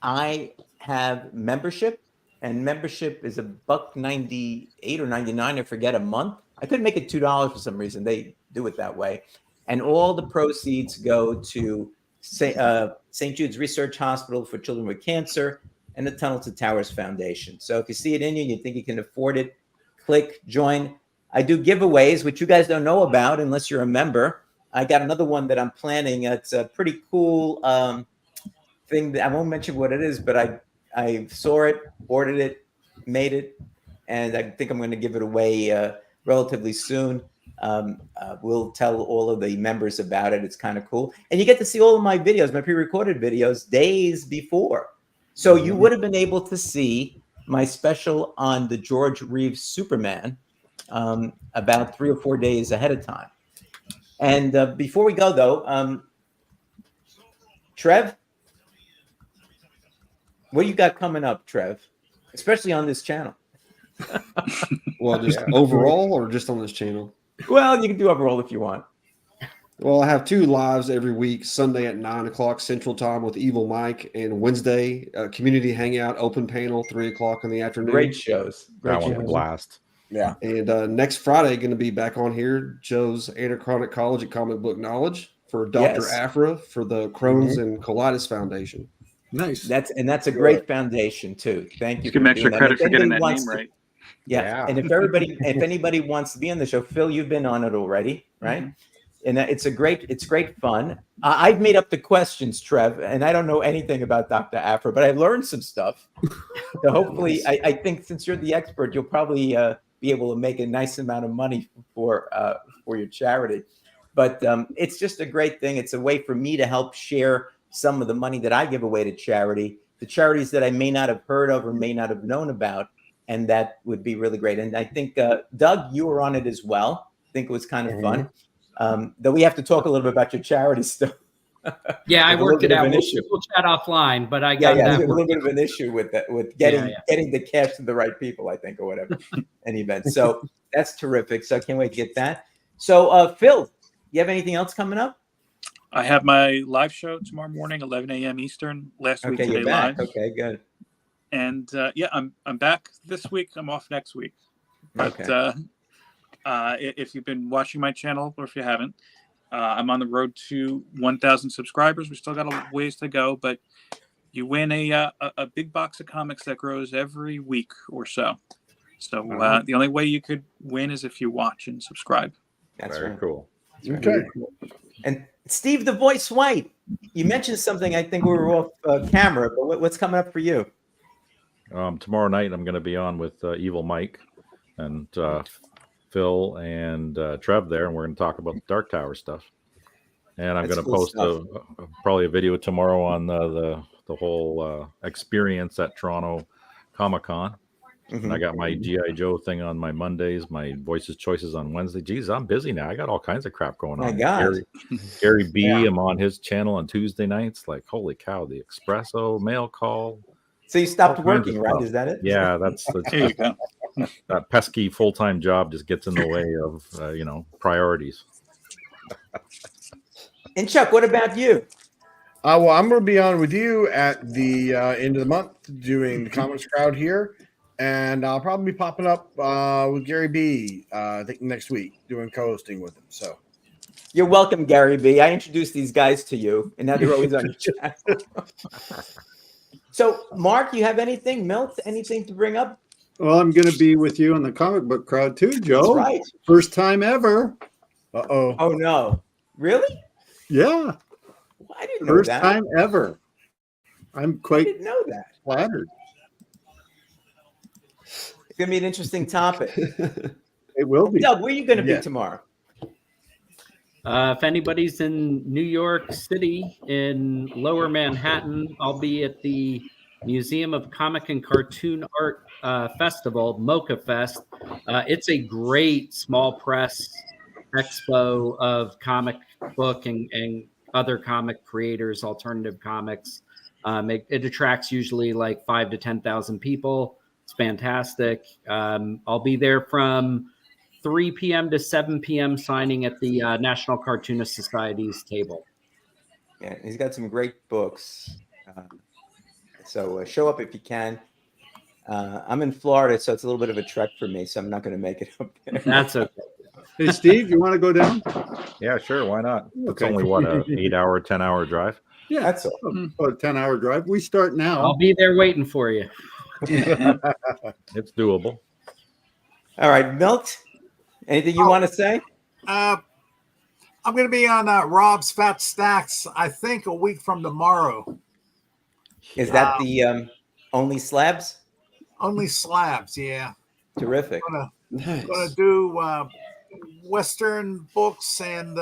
I have membership, and membership is $1.98 or 99, I forget, a month. I couldn't make it $2 for some reason. They do it that way. And all the proceeds go to St. Jude's Research Hospital for Children with Cancer and the Tunnel to Towers Foundation. So if you see it in you think you can afford it, click, join. I do giveaways, which you guys don't know about unless you're a member. I got another one that I'm planning. It's a pretty cool thing that I won't mention what it is, but I saw it, ordered it, made it, and I think I'm going to give it away relatively soon. We'll tell all of the members about it. It's kind of cool, and you get to see all of my videos, my pre-recorded videos, days before. So you would have been able to see my special on the George Reeves Superman about 3 or 4 days ahead of time. And before we go, though, Trev, what you got coming up, Trev? Especially on this channel. Well, just overall or just on this channel? Well, you can do overall if you want. Well, I have 2 lives every week, Sunday at 9 o'clock Central Time with Evil Mike, and Wednesday, community hangout, open panel, 3 o'clock in the afternoon. Great shows. That one's a blast. Yeah. And next Friday, going to be back on here, Joe's Anachronic Chronologically Comic Book Knowledge for Dr. Afra for the Crohn's and Colitis Foundation. Nice. That's a great foundation too. Thank you. Give him extra credit for getting that name right. Yeah. And if anybody wants to be on the show, Phil, you've been on it already, right? And it's great fun. I've made up the questions, Trev, and I don't know anything about Dr. Afra, but I learned some stuff. So hopefully, I think since you're the expert, you'll probably be able to make a nice amount of money for your charity. But it's just a great thing. It's a way for me to help share some of the money that I give away to charity, the charities that I may not have heard of or may not have known about, and that would be really great. And I think Doug, you were on it as well. I think it was kind of fun. Though we have to talk a little bit about your charity stuff. Yeah, I worked it out. We'll chat offline, but I got that. There's a little bit of an issue with that, with getting the cash to the right people, I think, or whatever. Any event. So that's terrific. So I can't wait to get that. So Phil, you have anything else coming up? I have my live show tomorrow morning, 11 a.m. Eastern. Last week today live. Okay, good. And I'm back this week. I'm off next week. But if you've been watching my channel, or if you haven't, I'm on the road to 1,000 subscribers. We still got a ways to go, but you win a big box of comics that grows every week or so. So the only way you could win is if you watch and subscribe. That's very cool. That's okay. Cool. And Steve the Voice White, you mentioned something. I think we were off camera, but what's coming up for you? Tomorrow night, I'm going to be on with Evil Mike and Phil and Trev there, and we're going to talk about the Dark Tower stuff. And I'm going to post probably a video tomorrow on the whole experience at Toronto Comic-Con. And I got my G.I. Joe thing on my Mondays, my Voices Choices on Wednesday. Geez, I'm busy now. I got all kinds of crap going on. My God. Gary B, I'm on his channel on Tuesday nights. Like, holy cow, the Espresso, mail call. So you stopped working, right? Is that it? Yeah, that's that pesky full-time job just gets in the way of, priorities. And Chuck, what about you? Well, I'm going to be on with you at the end of the month doing the Comics Crowd here. And I'll probably be popping up with Gary B, I think next week, doing co-hosting with him. So you're welcome, Gary B. I introduced these guys to you, and now they're always on your channel. So, Mark, you have anything? Milt, anything to bring up? Well, I'm going to be with you on the comic book crowd too, Joe. That's right. First time ever. Uh-oh. Oh, no. Really? Yeah. Well, I didn't know First that. time ever. I'm quite I didn't know that. flattered. It's going to be an interesting topic. It will be. Doug, where are you going to be tomorrow? If anybody's in New York City in Lower Manhattan, I'll be at the Museum of Comic and Cartoon Art Festival, Mocha Fest. It's a great small press expo of comic book and other comic creators, alternative comics. It attracts usually like 5,000 to 10,000 people. It's It's fantastic. I'll be there from 3 p.m. to 7 p.m. signing at the National Cartoonist Society's table. Yeah, he's got some great books. So show up if you can. I'm in Florida, so it's a little bit of a trek for me, so I'm not going to make it up there. That's okay. Hey, Steve, you want to go down? Yeah, sure. Why not? It's Okay. only what, a 8-hour, 10-hour drive? Yeah, That's all. about a 10-hour drive. We start now. I'll be there waiting for you. It's doable. All right, Milt, anything you want to say? I'm going to be on Rob's Fat Stacks, I think, a week from tomorrow. Is that the only slabs? Only slabs, yeah. Terrific. I'm going to do Western books and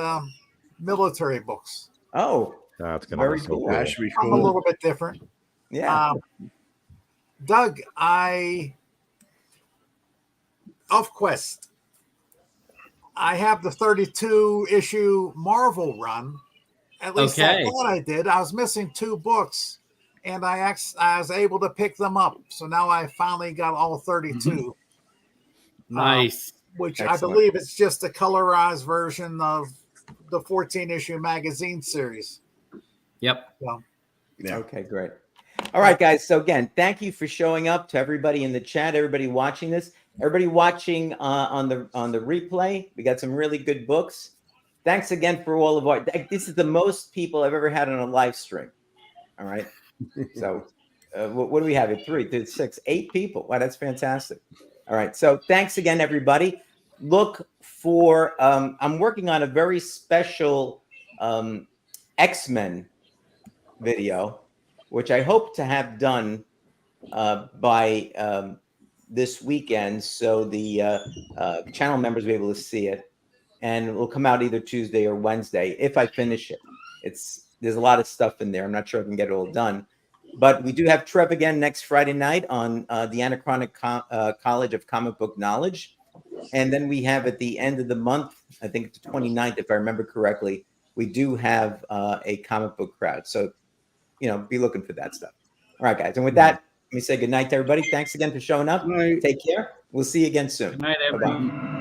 military books. Oh, that's going to very be so cool. cool. That should be I'm a cool. little bit different. Yeah. Doug, ElfQuest. I have the 32 issue Marvel run. At least I thought I did. I was missing 2 books, and I was able to pick them up. So now I finally got all 32. Nice. Which Excellent. I believe it's just a colorized version of the 14 issue magazine series. Yep. So, Yeah. Okay, great. All right, guys. So again, thank you for showing up, to everybody in the chat, everybody watching this, everybody watching on the replay. We got some really good books. Thanks again for all of our. This is the most people I've ever had on a live stream. All right. So what do we have? 3, 6, 8 people. Wow, that's fantastic. All right. So thanks again, everybody. Look for. I'm working on a very special X-Men video, which I hope to have done by this weekend, so the channel members will be able to see it, and it will come out either Tuesday or Wednesday if I finish it. There's a lot of stuff in there. I'm not sure I can get it all done, but we do have Trev again next Friday night on the Anachronic College of Comic Book Knowledge, and then we have at the end of the month, I think the 29th, if I remember correctly, we do have a comic book crowd. So, be looking for that stuff. All right, guys. And with that, let me say good night to everybody. Thanks again for showing up. Night. Take care. We'll see you again soon. Good night, everyone.